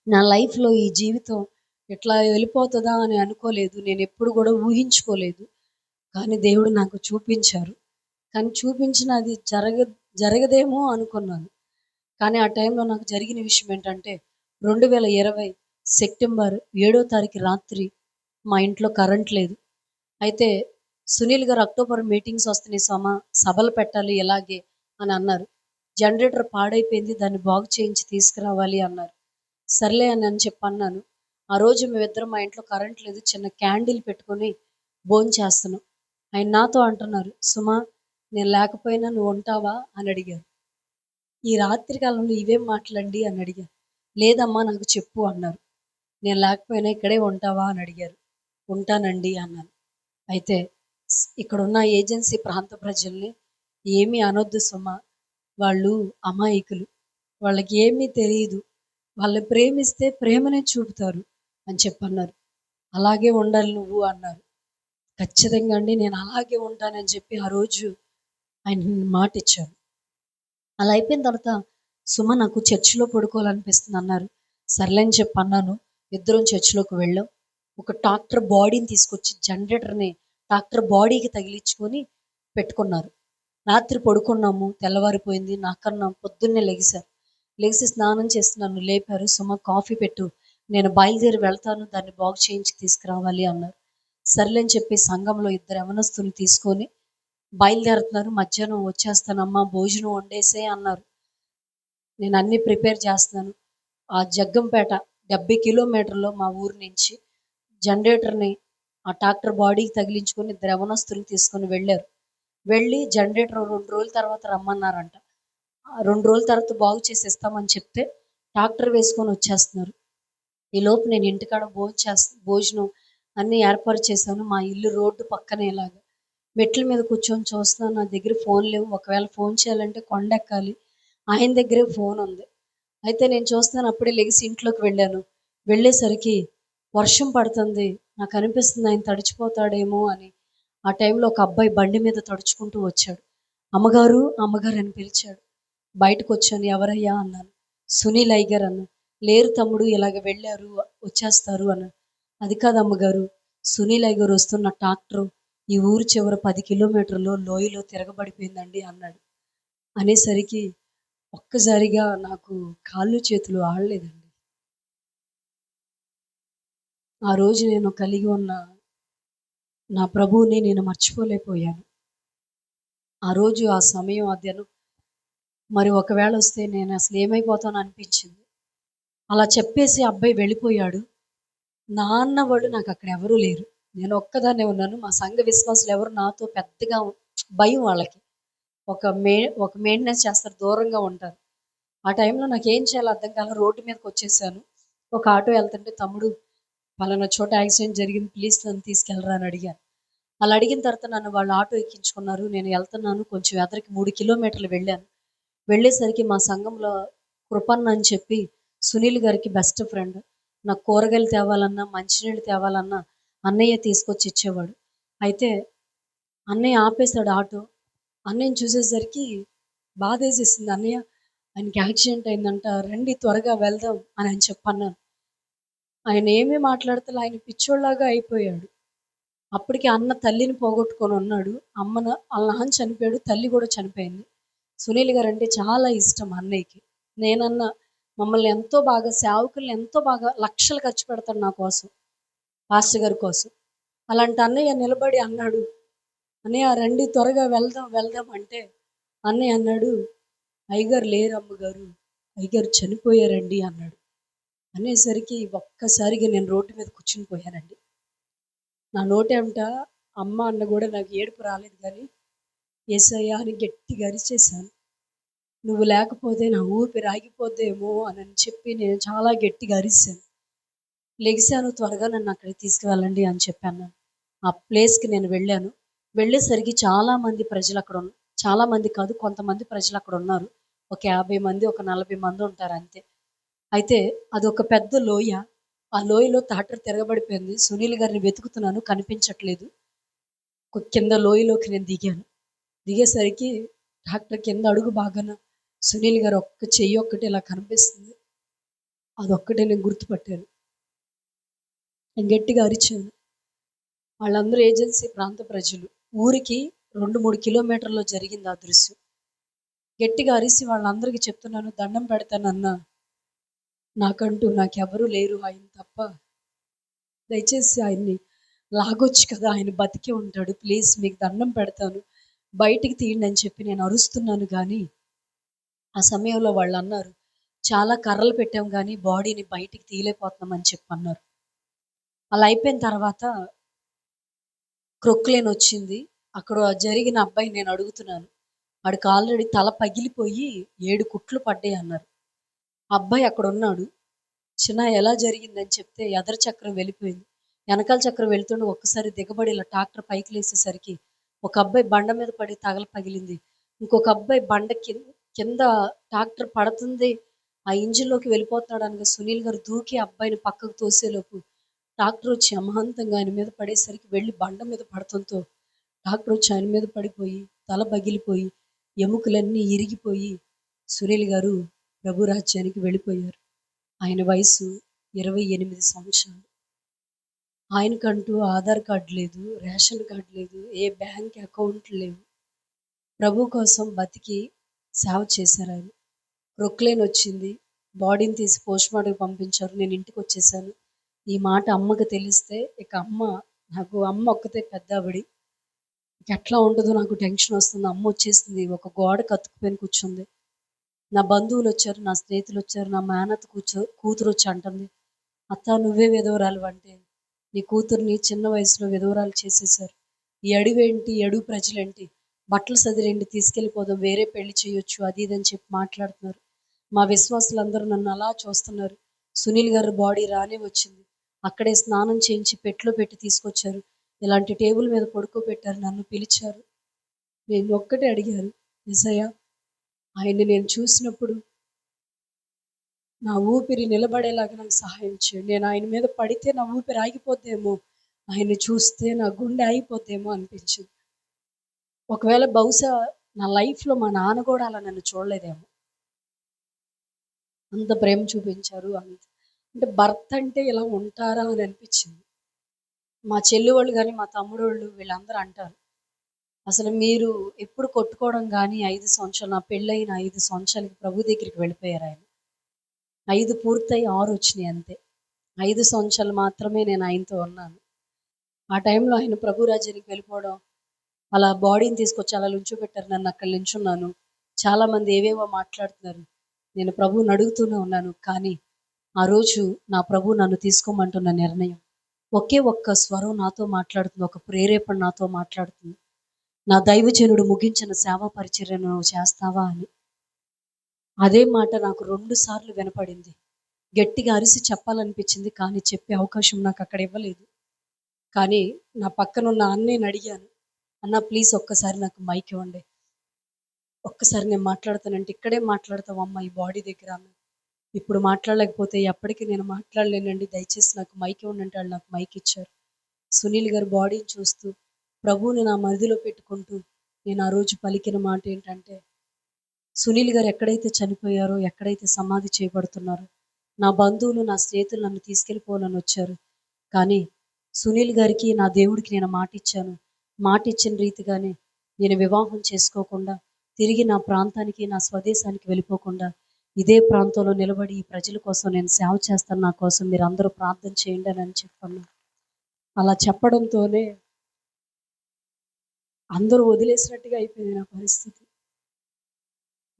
నా లైఫ్లో ఈ జీవితం ఇట్లా వెళ్ళిపోతుందా అని అనుకోలేదు. నేను ఎప్పుడు కూడా ఊహించుకోలేదు. కానీ దేవుడు నాకు చూపించారు. కానీ చూపించిన అది జరగదేమో అనుకున్నాను. కానీ ఆ టైంలో నాకు జరిగిన విషయం ఏంటంటే 2020 సెప్టెంబర్ 7వ తారీఖు రాత్రి మా ఇంట్లో కరెంట్ లేదు. అయితే సునీల్ గారు అక్టోబర్ మీటింగ్స్ వస్తున్నాయి సభలు పెట్టాలి ఇలాగే అని అన్నారు. జనరేటర్ పాడైపోయింది, దాన్ని బాగు చేయించి తీసుకురావాలి అన్నారు. సర్లే అని చెప్పి అన్నాను. ఆ రోజు మేమిద్దరం మా ఇంట్లో కరెంట్ లేదు, చిన్న క్యాండిల్ పెట్టుకొని భోంచేస్తున్నాం. ఆయన నాతో అంటున్నారు, సుమా నేను లేకపోయినా నువ్వు ఉంటావా అని అడిగారు. ఈ రాత్రి కాలంలో ఇవేం మాటలండి అని అడిగాను. లేదమ్మా నాకు చెప్పు అన్నారు. నేను లేకపోయినా ఇక్కడే ఉంటావా అని అడిగారు. ఉంటానండి అన్నాను. అయితే ఇక్కడున్న ఏజెన్సీ ప్రాంత ప్రజల్ని ఏమీ అనొద్దు సుమా, వాళ్ళు అమాయకులు, వాళ్ళకి ఏమీ తెలియదు, వాళ్ళని ప్రేమిస్తే ప్రేమనే చూపుతారు అని చెప్పన్నారు. అలాగే ఉండాలి నువ్వు అన్నారు. ఖచ్చితంగా అండి నేను అలాగే ఉంటానని చెప్పి ఆ రోజు ఆయన మాట ఇచ్చాను. అలా అయిపోయిన తర్వాత సుమ నాకు చర్చిలో పడుకోవాలనిపిస్తుంది అన్నారు. సర్లే అని చెప్పి అన్నాను. ఇద్దరం చర్చిలోకి వెళ్ళాం. ఒక ట్రాక్టర్ బాడీని తీసుకొచ్చి జనరేటర్ని ట్రాక్టర్ బాడీకి తగిలించుకొని పెట్టుకున్నారు. రాత్రి పడుకున్నాము, తెల్లవారిపోయింది. నాకన్నా పొద్దున్నే లెగిసి స్నానం చేసి నన్ను లేపారు. సుమ కాఫీ పెట్టు, నేను బయలుదేరి వెళ్తాను, దాన్ని బాగు చేయించి తీసుకురావాలి అన్నారు. సర్లేని చెప్పి సంఘంలో ఇద్దరు యవనస్తులు తీసుకొని బయలుదేరుతున్నారు. మధ్యాహ్నం వచ్చేస్తానమ్మా, భోజనం వండేసే అన్నారు. నేను అన్ని ప్రిపేర్ చేస్తున్నాను. ఆ జగ్గంపేట 70 కిలోమీటర్లో మా ఊరు నుంచి జనరేటర్ని ఆ ట్రాక్టర్ బాడీకి తగిలించుకొని ఇద్దరు యవనస్తులు తీసుకొని వెళ్ళారు. వెళ్ళి జనరేటర్ 2 రోజుల తర్వాత రమ్మన్నారంట. 2 రోజుల తర్వాత బాగు చేసి ఇస్తామని చెప్తే ట్రాక్టర్ వేసుకొని వచ్చేస్తున్నారు. ఈలోపు నేను ఇంటికాడ భోజనం అన్నీ ఏర్పాటు చేశాను. మా ఇల్లు రోడ్డు పక్కనే ఇలాగా మెట్ల మీద కూర్చొని చూస్తున్నాను. నా దగ్గర ఫోన్ లేవు. ఒకవేళ ఫోన్ చేయాలంటే కొండెక్కాలి. ఆయన దగ్గరే ఫోన్ ఉంది. అయితే నేను చూస్తున్నాను. అప్పుడే లెగిసి ఇంట్లోకి వెళ్ళాను. వెళ్ళేసరికి వర్షం పడుతుంది. నాకు అనిపిస్తుంది ఆయన తడిచిపోతాడేమో అని. ఆ టైంలో ఒక అబ్బాయి బండి మీద తడుచుకుంటూ వచ్చాడు. అమ్మగారు అమ్మగారు అని పిలిచాడు. బయటకు వచ్చాను. ఎవరయ్యా అన్నాను. సునీల్ అయ్యగారు అన్నాను. లేరు తమ్ముడు, ఇలాగ వెళ్ళారు, వచ్చేస్తారు అన్నాడు. అది కాదు అమ్మగారు, సునీల్ అయ్యగారు వస్తున్న ట్రాక్టర్ ఈ ఊరు చివర 10 కిలోమీటర్లో లోయలో తిరగబడిపోయిందండి అన్నాడు. అనేసరికి ఒక్కసారిగా నాకు కాళ్ళు చేతులు ఆడలేదండి. ఆ రోజు నేను కలిగి ఉన్న నా ప్రభువుని నేను మర్చిపోలేకపోయాను. ఆ రోజు ఆ సమయం ఆ దినం మరి ఒకవేళ వస్తే నేను అసలు ఏమైపోతానో అనిపించింది. అలా చెప్పేసి అబ్బాయి వెళ్ళిపోయాడు. నాన్న వాళ్ళు నాకు అక్కడ ఎవరూ లేరు. నేను ఒక్కదాన్నే ఉన్నాను. మా సంఘ విశ్వాసులు ఎవరు నాతో పెద్దగా భయం వాళ్ళకి. ఒక ఒక మెయింటెనెన్స్ చేస్తారు, దూరంగా ఉంటారు. ఆ టైంలో నాకేం చేయాలో అర్థం కాల. రోడ్డు మీదకి వచ్చేసాను. ఒక ఆటో వెళ్తుంటే, తమ్ముడు పలానా చోట యాక్సిడెంట్ జరిగింది, ప్లీజ్ నన్ను తీసుకెళ్ళరా అని అడిగాను. అలా అడిగిన తర్వాత నన్ను వాళ్ళు ఆటో ఎక్కించుకున్నారు. నేను వెళ్తున్నాను. కొంచెం ఎదరికి 3 కిలోమీటర్లు వెళ్ళాను. వెళ్ళేసరికి మా సంఘంలో కృపన్న అని చెప్పి సునీల్ గారికి బెస్ట్ ఫ్రెండ్. నాకు కూరగాయలు తేవాలన్నా, మంచినీళ్ళు తేవాలన్నా అన్నయ్య తీసుకొచ్చి ఇచ్చేవాడు. అయితే అన్నయ్య ఆపేశాడు ఆటో. అన్నయ్యని చూసేసరికి బాధేసేసింది. అన్నయ్య ఆయనకి యాక్సిడెంట్ అయిందంట, రండి త్వరగా వెళ్దాం అని ఆయన చెప్పన్నాను. ఆయన ఏమీ మాట్లాడతలే, ఆయన పిచ్చోళ్ళలాగా అయిపోయాడు. అప్పటికి అన్న తల్లిని పోగొట్టుకొని ఉన్నాడు. వాళ్ళ నాన్న చనిపోయాడు, తల్లి కూడా చనిపోయింది. సునీల్ గారు అంటే చాలా ఇష్టం అన్నయ్యకి. నేనన్నా మమ్మల్ని ఎంతో బాగా, సేవకుల్ని ఎంతో బాగా లక్షలు ఖర్చు పెడతాడు నా కోసం, పాస్టర్ గారి కోసం. అలాంటి అన్నయ్య నిలబడి అన్నాడు, అన్నయ్య రండి త్వరగా వెళ్దాం వెళ్దాం అంటే అన్నయ్య అన్నాడు, అయ్యగారు లేరు అమ్మగారు, అయ్యగారు చనిపోయారండి అన్నాడు. అనేసరికి ఒక్కసారిగా నేను రోడ్డు మీద కూర్చుని పోయానండి. నా నోటేమిట అమ్మ అన్న కూడా నాకు ఏడుపు రాలేదు, కానీ యేసయ్య అని గట్టిగా అరిచేశాను. నువ్వు లేకపోతే నా ఊపిరి ఆగిపోద్దేమో అని చెప్పి నేను చాలా గట్టిగా అరిశాను. లెగిశాను, త్వరగా నన్ను అక్కడికి తీసుకువెళ్ళండి అని చెప్పాను. ఆ ప్లేస్కి నేను వెళ్ళాను. వెళ్ళేసరికి చాలామంది ప్రజలు అక్కడ చాలామంది కాదు, కొంతమంది ప్రజలు అక్కడ ఉన్నారు. ఒక 50 మంది, ఒక 40 మంది ఉంటారు అంతే. అయితే అదొక పెద్ద లోయ. ఆ లోయలో ట్రాక్టర్ తిరగబడిపోయింది. సునీల్ గారిని వెతుకుతున్నాను, కనిపించట్లేదు. కింద లోయలోకి నేను దిగాను. దిగేసరికి ట్రాక్టర్ కింద అడుగు బాగాన సునీల్ గారు ఒక్క చెయ్యి ఒక్కటి ఇలా కనిపిస్తుంది. అదొక్కటే నేను గుర్తుపట్టాను. నేను గట్టిగా అరిచాను. వాళ్ళందరూ ఏజెన్సీ ప్రాంత ప్రజలు. ఊరికి 2-3 కిలోమీటర్లో జరిగింది ఆ దృశ్యం. గట్టిగా అరిసి వాళ్ళందరికీ చెప్తున్నాను, దండం పెడతానన్నా, నాకెవరూ లేరు ఆయన తప్ప. దయచేసి ఆయన్ని లాగొచ్చు కదా, ఆయన బతికే ఉంటాడు, ప్లీజ్ మీకు దండం పెడతాను, బయటికి తీయండి అని చెప్పి నేను అరుస్తున్నాను. కానీ ఆ సమయంలో వాళ్ళు అన్నారు, చాలా కర్రలు పెట్టాం కానీ బాడీని బయటికి తీయలేకపోతున్నాం అని చెప్పి అన్నారు. అలా అయిపోయిన తర్వాత క్రొక్లేన్ వచ్చింది. అక్కడ జరిగిన అబ్బాయిని నేను అడుగుతున్నాను. వాడికి ఆల్రెడీ తల పగిలిపోయి 7 కుట్లు పడ్డాయి అన్నారు. అబ్బాయి అక్కడ ఉన్నాడు. చిన్న ఎలా జరిగిందని చెప్తే ఎదర చక్రం వెళ్ళిపోయింది. వెనకాల చక్రం వెళ్తుండే ఒక్కసారి దిగబడి ఇలా ట్రాక్టర్ పైకి లేసేసరికి ఒక అబ్బాయి బండ మీద పడి తగల పగిలింది. ఇంకొక అబ్బాయి బండ కింద ట్రాక్టర్ పడుతుంది, ఆ ఇంజిన్లోకి వెళ్ళిపోతున్నాడు అనగా సునీల్ గారు దూకి అబ్బాయిని పక్కకు తోసేలోపు ట్రాక్టర్ వచ్చి అమాంతంగా ఆయన మీద పడేసరికి వెళ్ళి బండ మీద పడటంతో ట్రాక్టర్ వచ్చి ఆయన మీద పడిపోయి తల పగిలిపోయి ఎముకలన్నీ ఇరిగిపోయి సునీల్ గారు ప్రభు రాజ్యానికి వెళ్ళిపోయారు. ఆయన వయసు 28 సంవత్సరాలు. ఆయనకంటూ ఆధార్ కార్డు లేదు, రేషన్ కార్డు లేదు, ఏ బ్యాంక్ అకౌంట్ లేవు. ప్రభు కోసం బతికి సేవ చేశారు ఆయన. క్రొక్లేన్ వచ్చింది, బాడీని తీసి పోస్ట్ మార్టంకి పంపించారు. నేను ఇంటికి వచ్చేసాను. ఈ మాట అమ్మకి తెలిస్తే ఇక అమ్మ ఒక్కతే పెద్ద ఆవిడి, ఎట్లా ఉంటుందో నాకు టెన్షన్ వస్తుంది. అమ్మ వచ్చేసింది, ఒక గోడ కత్తుకుపోయి కూర్చుంది. నా బంధువులు వచ్చారు, నా స్నేహితులు వచ్చారు, నా మేనత్త కూతురు వచ్చి అంటుంది, అత్త నువ్వే విధవరాలు అంటే, నీ కూతుర్ని చిన్న వయసులో విధవరాలు చేసేసారు, ఈ అడివేంటి, అడుగు ప్రజలేంటి, బట్టలు సదిరేంటి, తీసుకెళ్ళిపోదాం, వేరే పెళ్లి చేయొచ్చు, అది ఇదని చెప్పి మాట్లాడుతున్నారు. మా విశ్వాసులందరూ నన్ను అలా చూస్తున్నారు. సునీల్ గారి బాడీ రానే వచ్చింది. అక్కడే స్నానం చేయించి పెట్టులో పెట్టి తీసుకొచ్చారు. ఇలాంటి టేబుల్ మీద పడుకోబెట్టారు, నన్ను పిలిచారు. నేను ఒక్కటే అడిగారు, యేసయ్యా ఆయన్ని నేను చూసినప్పుడు నా ఊపిరి నిలబడేలాగా నాకు సహాయం చేయండి. నేను ఆయన మీద పడితే నా ఊపిరి ఆగిపోద్దేమో, ఆయన్ని చూస్తే నా గుండె ఆగిపోద్దేమో అనిపించింది. ఒకవేళ బహుశా నా లైఫ్లో మా నాన్న కూడా అలా నన్ను చూడలేదేమో, అంత ప్రేమ చూపించారు. అంటే భర్త అంటే ఇలా ఉంటారా అని అనిపించింది. మా చెల్లి వాళ్ళు కానీ మా తమ్ముడు వాళ్ళు వీళ్ళందరూ అంటారు, అసలు మీరు ఎప్పుడు కొట్టుకోవడం కానీ 5 సంవత్సరాలు, నా పెళ్ళైన 5 సంవత్సరాలకి ప్రభు దగ్గరికి వెళ్ళిపోయారు ఆయన. 5 పూర్తయి 6 వచ్చినాయి అంతే. 5 సంవత్సరాలు మాత్రమే నేను ఆయనతో ఉన్నాను. ఆ టైంలో ఆయన ప్రభు రాజ్యానికి వెళ్ళిపోవడం, అలా బాడీని తీసుకొచ్చి అలా లుంచోబెట్టారు, నన్ను అక్కడ నించున్నాను. చాలామంది ఏవేవో మాట్లాడుతున్నారు, నేను ప్రభువుని అడుగుతూనే ఉన్నాను. కానీ ఆ రోజు నా ప్రభు నన్ను తీసుకోమంటున్న నిర్ణయం, ఒకే ఒక్క స్వరం నాతో మాట్లాడుతుంది, ఒక ప్రేరేపణ నాతో మాట్లాడుతుంది, నా దైవజనుడు ముగించిన సేవా పరిచర్యను నువ్వు చేస్తావా అని. అదే మాట నాకు 2 సార్లు వినపడింది. గట్టిగా అరిసి చెప్పాలనిపించింది, కానీ చెప్పే అవకాశం నాకు అక్కడ ఇవ్వలేదు. కానీ నా పక్కనున్న అన్నయ్యని అడిగాను, అన్న ప్లీజ్ ఒక్కసారి నాకు మైక్ ఇవ్వండి, ఒక్కసారి నేను మాట్లాడతానంటే, ఇక్కడే మాట్లాడతావమ్మా ఈ బాడీ దగ్గర అన్న. ఇప్పుడు మాట్లాడలేకపోతే ఎప్పటికీ నేను మాట్లాడలేనండి, దయచేసి నాకు మైక్ ఇవ్వండి అంటే వాళ్ళు నాకు మైక్ ఇచ్చారు. సునీల్ గారు బాడీని చూస్తూ ప్రభువుని నా మదిలో పెట్టుకుంటూ నేను ఆ రోజు పలికిన మాట ఏంటంటే, సునీల్ గారు ఎక్కడైతే చనిపోయారో, ఎక్కడైతే సమాధి చేయబడుతున్నారో, నా బంధువులు నా స్నేహితులు నన్ను తీసుకెళ్ళిపోవాలని వచ్చారు. కానీ సునీల్ గారికి నా దేవుడికి నేను మాట ఇచ్చాను. మాట ఇచ్చిన రీతిగానే నేను వివాహం చేసుకోకుండా తిరిగి నా ప్రాంతానికి, నా స్వదేశానికి వెళ్ళిపోకుండా ఇదే ప్రాంతంలో నిలబడి ఈ ప్రజల కోసం నేను సేవ చేస్తాను, నా కోసం మీరు అందరూ ప్రార్థన చేయండి అని చెప్పాను. అలా చెప్పడంతోనే అందరూ వదిలేసినట్టుగా అయిపోయింది నా పరిస్థితి.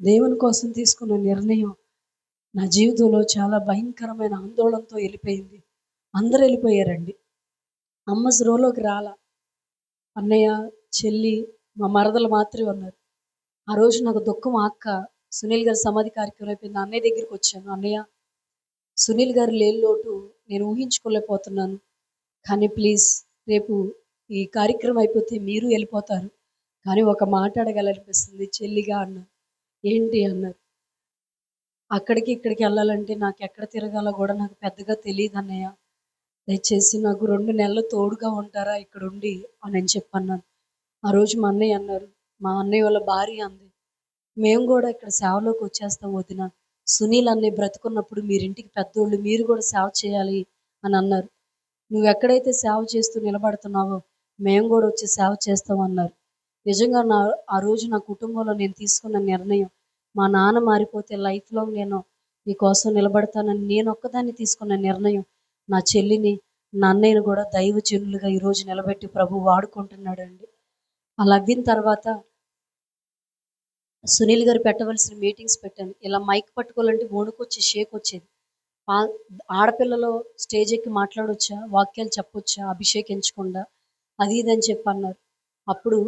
దేవుని కోసం తీసుకున్న నిర్ణయం నా జీవితంలో చాలా భయంకరమైన ఆందోళనతో వెళ్ళిపోయింది. అందరూ వెళ్ళిపోయారండి. అమ్మ స్రోలోకి రాలా. అన్నయ్య, చెల్లి, మా మరదలు మాత్రమే ఉన్నారు. ఆ రోజు నాకు దుఃఖం ఆక్క సునీల్ గారి సమాధి కార్యక్రమం అయిపోయింది. అన్నయ్య దగ్గరికి వచ్చాను, అన్నయ్య సునీల్ గారు లేని లోటు నేను ఊహించుకోలేకపోతున్నాను, కానీ ప్లీజ్ రేపు ఈ కార్యక్రమం అయిపోతే మీరు వెళ్ళిపోతారు, కానీ ఒక మాట అడగాలనిపిస్తుంది చెల్లిగా అన్నారు. ఏంటి అన్నారు. అక్కడికి ఇక్కడికి వెళ్ళాలంటే నాకు ఎక్కడ తిరగాలో కూడా నాకు పెద్దగా తెలియదు అన్నయ్య, దయచేసి నాకు 2 నెలలు తోడుగా ఉంటారా ఇక్కడ ఉండి అని చెప్పన్నాను. ఆ రోజు మా అన్నయ్య అన్నారు, మా అన్నయ్య వాళ్ళ భార్య అంది, మేము కూడా ఇక్కడ సేవలోకి వచ్చేస్తాం వదిన, సునీల్ అన్నయ్య బ్రతుకున్నప్పుడు మీరింటికి పెద్దోళ్ళు, మీరు కూడా సేవ చేయాలి అని అన్నారు. నువ్వు ఎక్కడైతే సేవ చేస్తూ నిలబడుతున్నావో మేము కూడా వచ్చి సేవ చేస్తాం అన్నారు. నిజంగా ఆ రోజు నా కుటుంబంలో నేను తీసుకున్న నిర్ణయం, మా నాన్న మారిపోతే లైఫ్లో నేను నీకోసం నిలబడతానని నేను ఒక్కదాన్ని తీసుకున్న నిర్ణయం నా చెల్లిని, నా అన్నయ్యను కూడా దైవజనులుగా ఈరోజు నిలబెట్టి ప్రభు వాడుకుంటున్నాడండి. అలా అవ్విన తర్వాత సునీల్ గారు పెట్టవలసిన మీటింగ్స్ పెట్టాను. ఇలా మైక్ పట్టుకోవాలంటే వణుకొచ్చి షేక్ వచ్చేది. ఆడపిల్లలు స్టేజ్ ఎక్కి మాట్లాడొచ్చా, వాక్యాలు చెప్పొచ్చా అభిషేకించకుండా, అది ఇది అని చెప్పి అన్నారు. అప్పుడు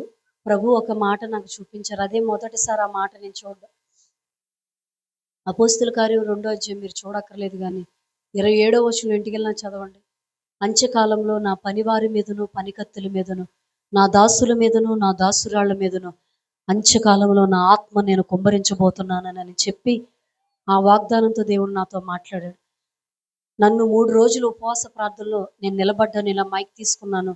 ప్రభు ఒక మాట నాకు చూపించారు. అదే మొదటిసారి ఆ మాట నేను చూడడం. అపోస్తుల కార్యం 2వ అధ్యాయం మీరు చూడక్కర్లేదు కానీ 27వ వచనం ఇంటికెళ్ళినా చదవండి. అంత్యకాలంలో నా పనివారి మీదను పనికత్తెల మీదను నా దాసుల మీదను నా దాసురాళ్ల మీదను అంత్యకాలంలో నా ఆత్మ నేను కుమ్మరించబోతున్నానని చెప్పి ఆ వాగ్దానంతో దేవుడు నాతో మాట్లాడాడు. నన్ను 3 రోజులు ఉపవాస ప్రార్థనలో నేను నిలబడ్డాను. ఇలా మైక్ తీసుకున్నాను.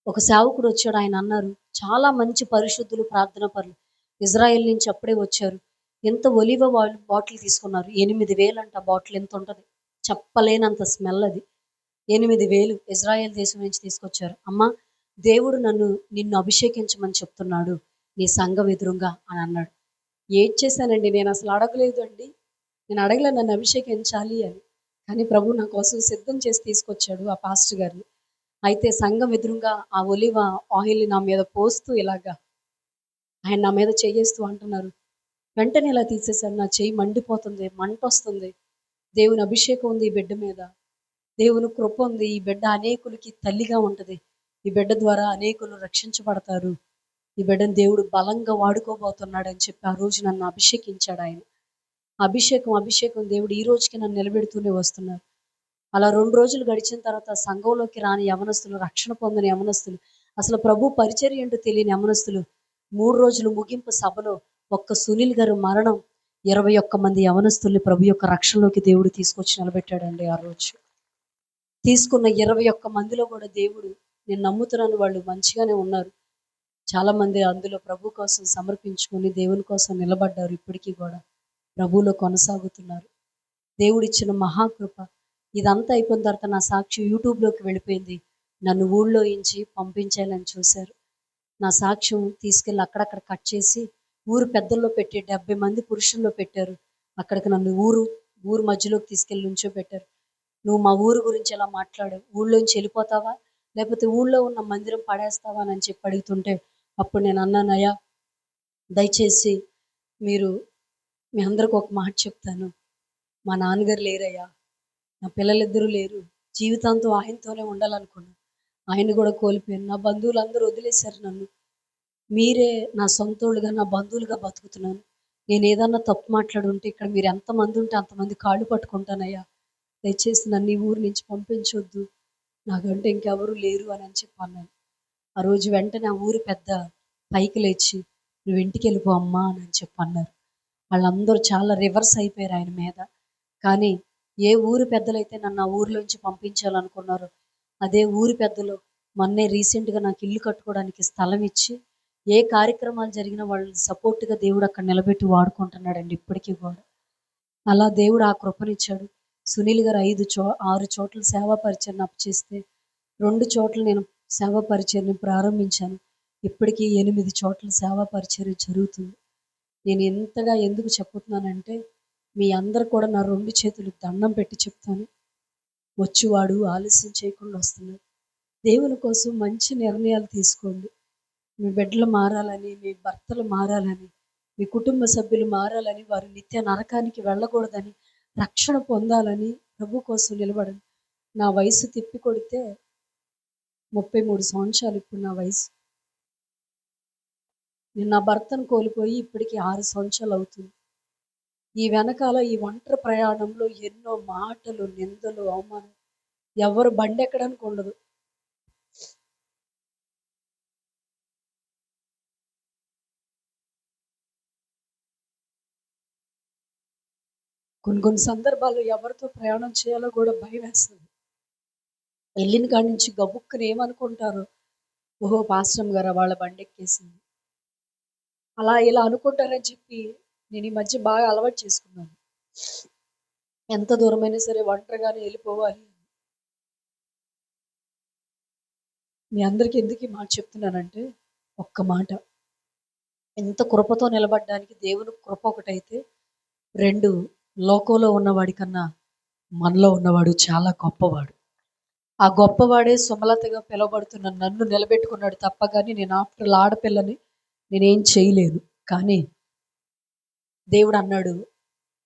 ఒక సేవకుడు వచ్చాడు. ఆయన అన్నారు, చాలా మంచి పరిశుద్ధులు, ప్రార్థన పరులు, ఇజ్రాయెల్ నుంచి అప్పుడే వచ్చారు. ఎంత ఒలివ బాటిల్ తీసుకున్నారు. 8,000 అంట బాటిల్. ఎంత ఉంటుంది, చెప్పలేనంత స్మెల్ అది. 8,000 ఇజ్రాయెల్ దేశం నుంచి తీసుకొచ్చారు. అమ్మ, దేవుడు నిన్ను అభిషేకించమని చెప్తున్నాడు నీ సంఘం ఎదురుగా అని అన్నాడు. ఏడ్ చేశానండి, నేను అసలు అడగలేదు అండి. నేను అడగలే నన్ను అభిషేకించాలి అని. కానీ ప్రభు నా కోసం సిద్ధం చేసి తీసుకొచ్చాడు ఆ పాస్టర్ గారిని. అయితే సంఘం ఎదురుగా ఆ ఒలివ ఆయిల్ నా మీద పోస్తూ ఇలాగా ఆయన నా మీద చేయేస్తూ అంటున్నారు. వెంటనే ఇలా తీసేశాను. నా చెయ్యి మండిపోతుంది, మంట వస్తుంది. దేవుని అభిషేకం ఉంది ఈ బిడ్డ మీద, దేవుని కృప ఉంది. ఈ బిడ్డ అనేకులకి తల్లిగా ఉంటుంది. ఈ బిడ్డ ద్వారా అనేకులు రక్షించబడతారు. ఈ బిడ్డను దేవుడు బలంగా వాడుకోబోతున్నాడు అని చెప్పి ఆ రోజు నన్ను అభిషేకించాడు ఆయన. అభిషేకం దేవుడు ఈ రోజుకి నన్ను నిలబెడుతూనే వస్తున్నారు. అలా 2 రోజులు గడిచిన తర్వాత సంఘంలోకి రాని యవనస్తులు, రక్షణ పొందని యవనస్తులు, అసలు ప్రభు పరిచర్య ఏంటో తెలియని యవనస్తులు 3 రోజులు ముగింపు సభలో ఒక్క సునీల్ గారు మరణం 21 మంది యవనస్తుల్ని ప్రభు యొక్క రక్షణలోకి దేవుడు తీసుకొచ్చి నిలబెట్టాడండి. ఆ రోజు తీసుకున్న 21 మందిలో కూడా దేవుడు, నేను నమ్ముతున్నాను వాళ్ళు మంచిగానే ఉన్నారు. చాలా మంది అందులో ప్రభు కోసం సమర్పించుకొని దేవుని కోసం నిలబడ్డారు. ఇప్పటికీ కూడా ప్రభువులో కొనసాగుతున్నారు. దేవుడిచ్చిన మహాకృప. ఇదంతా అయిపోయిన తర్వాత నా సాక్షి యూట్యూబ్లోకి వెళ్ళిపోయింది. నన్ను ఊళ్ళో ఇంచి పంపించాలని చూశారు. నా సాక్ష్యం తీసుకెళ్ళి అక్కడక్కడ కట్ చేసి ఊరు పెద్దల్లో పెట్టి 70 మంది పురుషుల్లో పెట్టారు. అక్కడికి నన్ను ఊరు మధ్యలోకి తీసుకెళ్ళి నుంచోబెట్టారు. నువ్వు మా ఊరు గురించి ఎలా మాట్లాడావు, ఊళ్ళోంచి వెళ్ళిపోతావా లేకపోతే ఊళ్ళో ఉన్న మందిరం పడేస్తావా అని చెప్పి అడుగుతుంటే అప్పుడు నేను అన్నానయ్యా, దయచేసి మీ అందరికి ఒక మాట చెప్తాను. మా నాన్నగారు లేరయ్యా, నా పిల్లలిద్దరూ లేరు. జీవితాంతం ఆయనతోనే ఉండాలనుకున్నాను. ఆయన కూడా కోల్పోయాను. నా బంధువులు అందరూ వదిలేశారు నన్ను. మీరే నా సొంతోళ్ళుగా, నా బంధువులుగా బతుకుతున్నాను. నేను ఏదన్నా తప్పు మాట్లాడుంటే ఇక్కడ మీరు ఎంతమంది ఉంటే అంతమంది కాళ్ళు పట్టుకుంటానయ్యా. దయచేసి నన్ను ఈ ఊరు నుంచి పంపించొద్దు, నాకంటే ఇంకెవరు లేరు అని చెప్పి అన్నాను. ఆ రోజు వెంటనే ఆ ఊరు పెద్ద పైకి లేచి, నువ్వు ఇంటికి వెళ్ళిపో అమ్మా అని చెప్పి అన్నారు. వాళ్ళందరూ చాలా రివర్స్ అయిపోయారు ఆయన మీద. కానీ ఏ ఊరు పెద్దలైతే నన్ను ఆ ఊరిలోంచి పంపించాలనుకున్నారో అదే ఊరి పెద్దలు మొన్నే రీసెంట్గా నాకు ఇల్లు కట్టుకోవడానికి స్థలం ఇచ్చి, ఏ కార్యక్రమాలు జరిగినా వాళ్ళని సపోర్ట్గా దేవుడు అక్కడ నిలబెట్టి వాడుకుంటున్నాడండి ఇప్పటికీ కూడా. అలా దేవుడు ఆ కృపనిచ్చాడు. సునీల్ గారు 6 చోట్ల సేవా పరిచయం అప్పచేస్తే 2 చోట్ల నేను సేవా పరిచర్ని ప్రారంభించాను. ఇప్పటికీ 8 చోట్ల సేవా పరిచర్య జరుగుతుంది. నేను ఎంతగా ఎందుకు చెప్పుతున్నానంటే, మీ అందరు కూడా నా 2 చేతులు దండం పెట్టి చెప్తాను, వచ్చువాడు ఆలస్యం చేయకుండా వస్తున్నాడు. దేవుని కోసం మంచి నిర్ణయాలు తీసుకోండి. మీ బిడ్డలు మారాలని, మీ భర్తలు మారాలని, మీ కుటుంబ సభ్యులు మారాలని, వారు నిత్య నరకానికి వెళ్ళకూడదని, రక్షణ పొందాలని ప్రభు కోసం నిలబడండి. నా వయసు తిప్పి కొడితే 33 సంవత్సరాలు ఇప్పుడు నా వయసు. నేను నా భర్తను కోల్పోయి ఇప్పటికి 6 సంవత్సరాలు అవుతుంది. ఈ వెనకాల ఈ ఒంటరి ప్రయాణంలో ఎన్నో మాటలు, నిందలు, అవమానం. ఎవరు బండి ఎక్కడానికి ఉండదు. కొన్ని సందర్భాల్లో ఎవరితో ప్రయాణం చేయాలో కూడా భయం వేస్తుంది. వెళ్ళిన కాడి నుంచి గబుక్కుని ఏమనుకుంటారో, ఓహో పాస్టమ్ గారు వాళ్ళ బండి ఎక్కేసింది, అలా ఇలా అనుకుంటారని చెప్పి నేను ఈ మధ్య బాగా అలవాటు చేసుకున్నాను. ఎంత దూరమైనా సరే ఒంటరిగానే వెళ్ళిపోవాలి. మీ అందరికీ ఎందుకు ఈ మాట చెప్తున్నానంటే, ఒక్క మాట, ఎంత కృపతో నిలబడడానికి దేవుని కృప ఒకటైతే, 2 లోకంలో ఉన్నవాడి కన్నా మనలో ఉన్నవాడు చాలా గొప్పవాడు. ఆ గొప్పవాడే సుమలతగా పిలువబడుతున్న నన్ను నిలబెట్టుకున్నాడు తప్ప గాని నేను ఆఫ్టర్ ఆడపిల్లని నేనేం చేయలేను. కానీ దేవుడు అన్నాడు,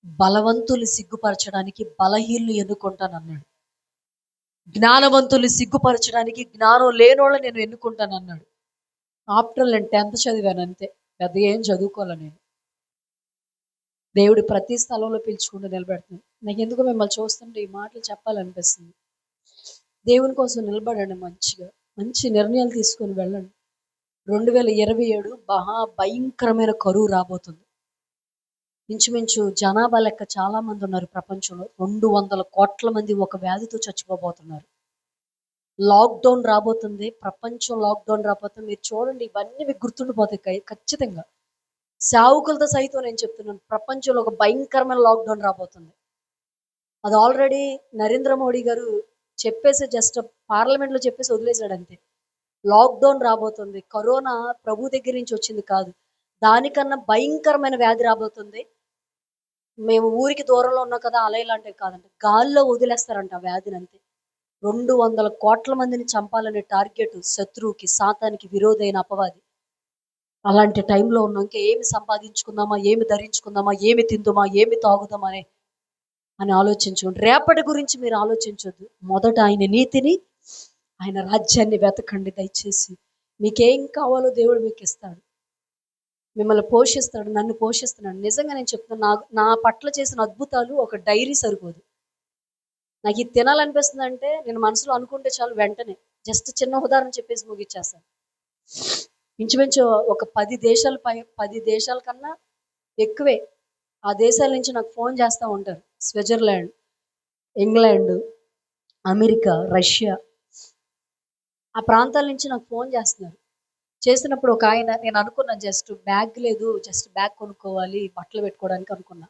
బలవంతులు సిగ్గుపరచడానికి బలహీనులు ఎన్నుకుంటానన్నాడు. జ్ఞానవంతులు సిగ్గుపరచడానికి జ్ఞానం లేనోళ్ళని నేను ఎన్నుకుంటానన్నాడు. ఆఫ్టర్ నేను 10th చదివాను అంతే. పెద్దగా ఏం చదువుకోలే నేను. దేవుడు ప్రతి స్థలంలో పిలుచుకుంటూ నిలబెడుతున్నాడు. నాకు ఎందుకో మిమ్మల్ని చూస్తుంటే ఈ మాటలు చెప్పాలనిపిస్తుంది. దేవుని కోసం నిలబడండి మంచిగా. మంచి నిర్ణయాలు తీసుకొని వెళ్ళండి. 2027 భయంకరమైన కరువు రాబోతుంది. ఇంచుమించు జనాభా లెక్క చాలా మంది ఉన్నారు ప్రపంచంలో. 200 కోట్ల మంది ఒక వ్యాధితో చచ్చిపోబోతున్నారు. లాక్డౌన్ రాబోతుంది. ప్రపంచం లాక్డౌన్ రాబోతుంది. మీరు చూడండి, ఇవన్నీ మీకు గుర్తుండిపోతాయి ఖచ్చితంగా. సేవకులతో సైతం నేను చెప్తున్నాను, ప్రపంచంలో ఒక భయంకరమైన లాక్డౌన్ రాబోతుంది. అది ఆల్రెడీ నరేంద్ర మోడీ గారు చెప్పేసి జస్ట్ పార్లమెంట్లో చెప్పేసి వదిలేశాడు అంతే. లాక్డౌన్ రాబోతుంది. కరోనా ప్రభు దగ్గర నుంచి వచ్చింది కాదు, దానికన్నా భయంకరమైన వ్యాధి రాబోతుంది. మేము ఊరికి దూరంలో ఉన్నాం కదా, అలా ఇలాంటివి కాదంట, గాల్లో వదిలేస్తారంట ఆ వ్యాధిని అంతే. 200 కోట్ల మందిని చంపాలనే టార్గెట్ శత్రువుకి, సాతానికి విరోధైన అపవాది. అలాంటి టైంలో ఉన్నాం. ఇంకా ఏమి సంపాదించుకుందామా, ఏమి ధరించుకుందామా, ఏమి తిందుమా, ఏమి తాగుదామా అని ఆలోచించుకోండి. రేపటి గురించి మీరు ఆలోచించొద్దు. మొదట ఆయన నీతిని, ఆయన రాజ్యాన్ని వెతకండి. దయచేసి మీకేం కావాలో దేవుడు మీకు ఇస్తాడు, మిమ్మల్ని పోషిస్తాడు, నన్ను పోషిస్తున్నాడు. నిజంగా నేను చెప్తున్నా, నా పట్ల చేసిన అద్భుతాలు ఒక డైరీ సరిపోదు. నాకు ఇది తినాలనిపిస్తుంది అంటే నేను మనసులో అనుకుంటే చాలు, వెంటనే జస్ట్ చిన్న ఉదాహరణ చెప్పేసి ముగిచ్చేస్తాను. ఇంచుమించు ఒక 10 దేశాల కన్నా ఎక్కువే ఆ దేశాల నుంచి నాకు ఫోన్ చేస్తూ ఉంటారు. స్విట్జర్లాండ్, ఇంగ్లాండ్, అమెరికా, రష్యా, ఆ ప్రాంతాల నుంచి నాకు ఫోన్ చేస్తున్నారు. చేసినప్పుడు ఒక ఆయన, నేను అనుకున్నా జస్ట్ బ్యాగ్ లేదు, జస్ట్ బ్యాగ్ కొనుక్కోవాలి బట్టలు పెట్టుకోవడానికి అనుకున్నా.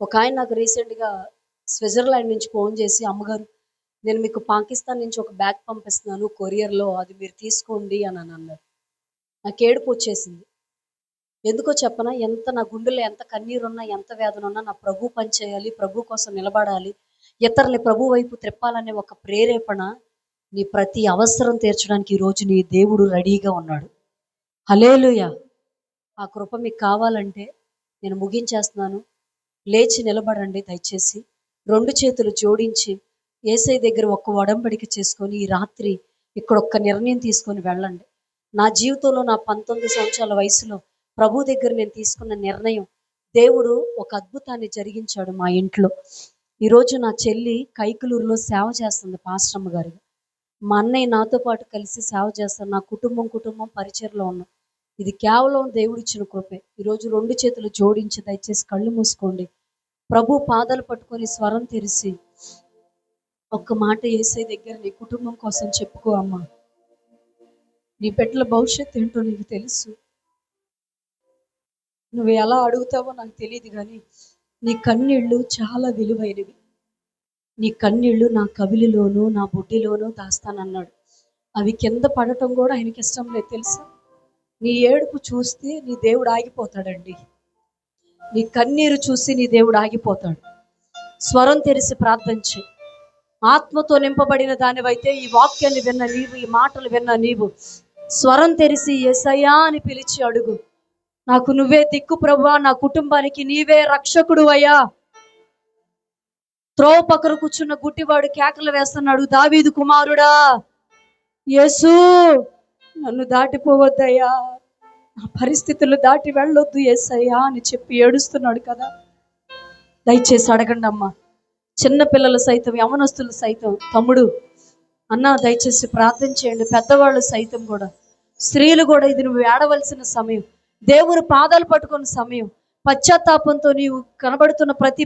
ఒక ఆయన నాకు రీసెంట్గా స్విట్జర్లాండ్ నుంచి ఫోన్ చేసి, అమ్మగారు నేను మీకు పాకిస్తాన్ నుంచి ఒక బ్యాగ్ పంపిస్తున్నాను కొరియర్లో, అది మీరు తీసుకోండి అని అన్నారు. నాకు ఏడుపు వచ్చేసింది. ఎందుకో చెప్పనా, నా గుండెలో ఎంత కన్నీరున్నా, ఎంత వేదన ఉన్నా, నా ప్రభు పని చేయాలి, ప్రభు కోసం నిలబడాలి, ఇతరుల్ని ప్రభు వైపు త్రిప్పాలనే ఒక ప్రేరేపణ, నీ ప్రతి అవసరం తీర్చడానికి ఈరోజు నీ దేవుడు రెడీగా ఉన్నాడు. హల్లెలూయా. ఆ కృప మీకు కావాలంటే నేను ముగించేస్తున్నాను. లేచి నిలబడండి దయచేసి. 2 చేతులు జోడించి యేసయ్య దగ్గర ఒక్క ఒడంబడిక చేసుకొని ఈ రాత్రి ఇక్కడ ఒక్క నిర్ణయం తీసుకొని వెళ్ళండి. నా జీవితంలో నా 19 సంవత్సరాల వయసులో ప్రభు దగ్గర నేను తీసుకున్న నిర్ణయం, దేవుడు ఒక అద్భుతాన్ని జరిగించాడు మా ఇంట్లో. ఈరోజు నా చెల్లి కైకలూరులో సేవ చేస్తుంది పాస్టమ్మ గారిగా. మా అన్నయ్య నాతో పాటు కలిసి సేవ చేస్తారు. నా కుటుంబం పరిచయలో ఉన్నాం. ఇది కేవలం దేవుడిచ్చిన కృపే. ఈరోజు 2 చేతులు జోడించి దయచేసి కళ్ళు మూసుకోండి. ప్రభు పాదాలు పట్టుకొని స్వరం తెరిచి ఒక్క మాట యేసయ్య దగ్గర నీ కుటుంబం కోసం చెప్పుకో. అమ్మా, నీ బిడ్డల భవిష్యత్తు ఏంటో నీకు తెలుసు. నువ్వు ఎలా అడుగుతావో నాకు తెలియదు, కానీ నీ కన్నీళ్ళు చాలా విలువైనవి. నీ కన్నీళ్ళు నా కవిలిలోనూ నా బుడ్డిలోనూ దాస్తానన్నాడు. అవి కింద పడటం కూడా ఆయనకి ఇష్టం లేదు తెలుసా. నీ ఏడుపు చూస్తే నీ దేవుడు ఆగిపోతాడండి. నీ కన్నీరు చూసి నీ దేవుడు ఆగిపోతాడు. స్వరం తెరిచి ప్రార్థన చేయి. ఆత్మతో నింపబడిన దానివైతే ఈ వాక్యాన్ని విన్న నీవు, ఈ మాటలు విన్న నీవు స్వరం తెరిచి యేసయ్యా అని పిలిచి అడుగు. నాకు నువ్వే దిక్కు ప్రభువా, నా కుటుంబానికి నీవే రక్షకుడు అయ్యా. త్రోవ పక్కన కూర్చున్న గుడ్డివాడు కేకలు వేస్తున్నాడు, దావీదు కుమారుడా యేసు నన్ను దాటిపోవద్దయ్యా, నా పరిస్థితులు దాటి వెళ్ళొద్దు యేసయ్యా అని చెప్పి ఏడుస్తున్నాడు కదా. దయచేసి అడగండి అమ్మా. చిన్న పిల్లలు సైతం, యవనస్తులు సైతం, తమ్ముడు అన్న దయచేసి ప్రార్థన చేయండి. పెద్దవాళ్ళు సైతం కూడా, స్త్రీలు కూడా, ఇది నువ్వు ఏడవలసిన సమయం, దేవుని పాదాలు పట్టుకున్న సమయం. పశ్చాత్తాపంతో నీవు కనబడుతున్న ప్రతి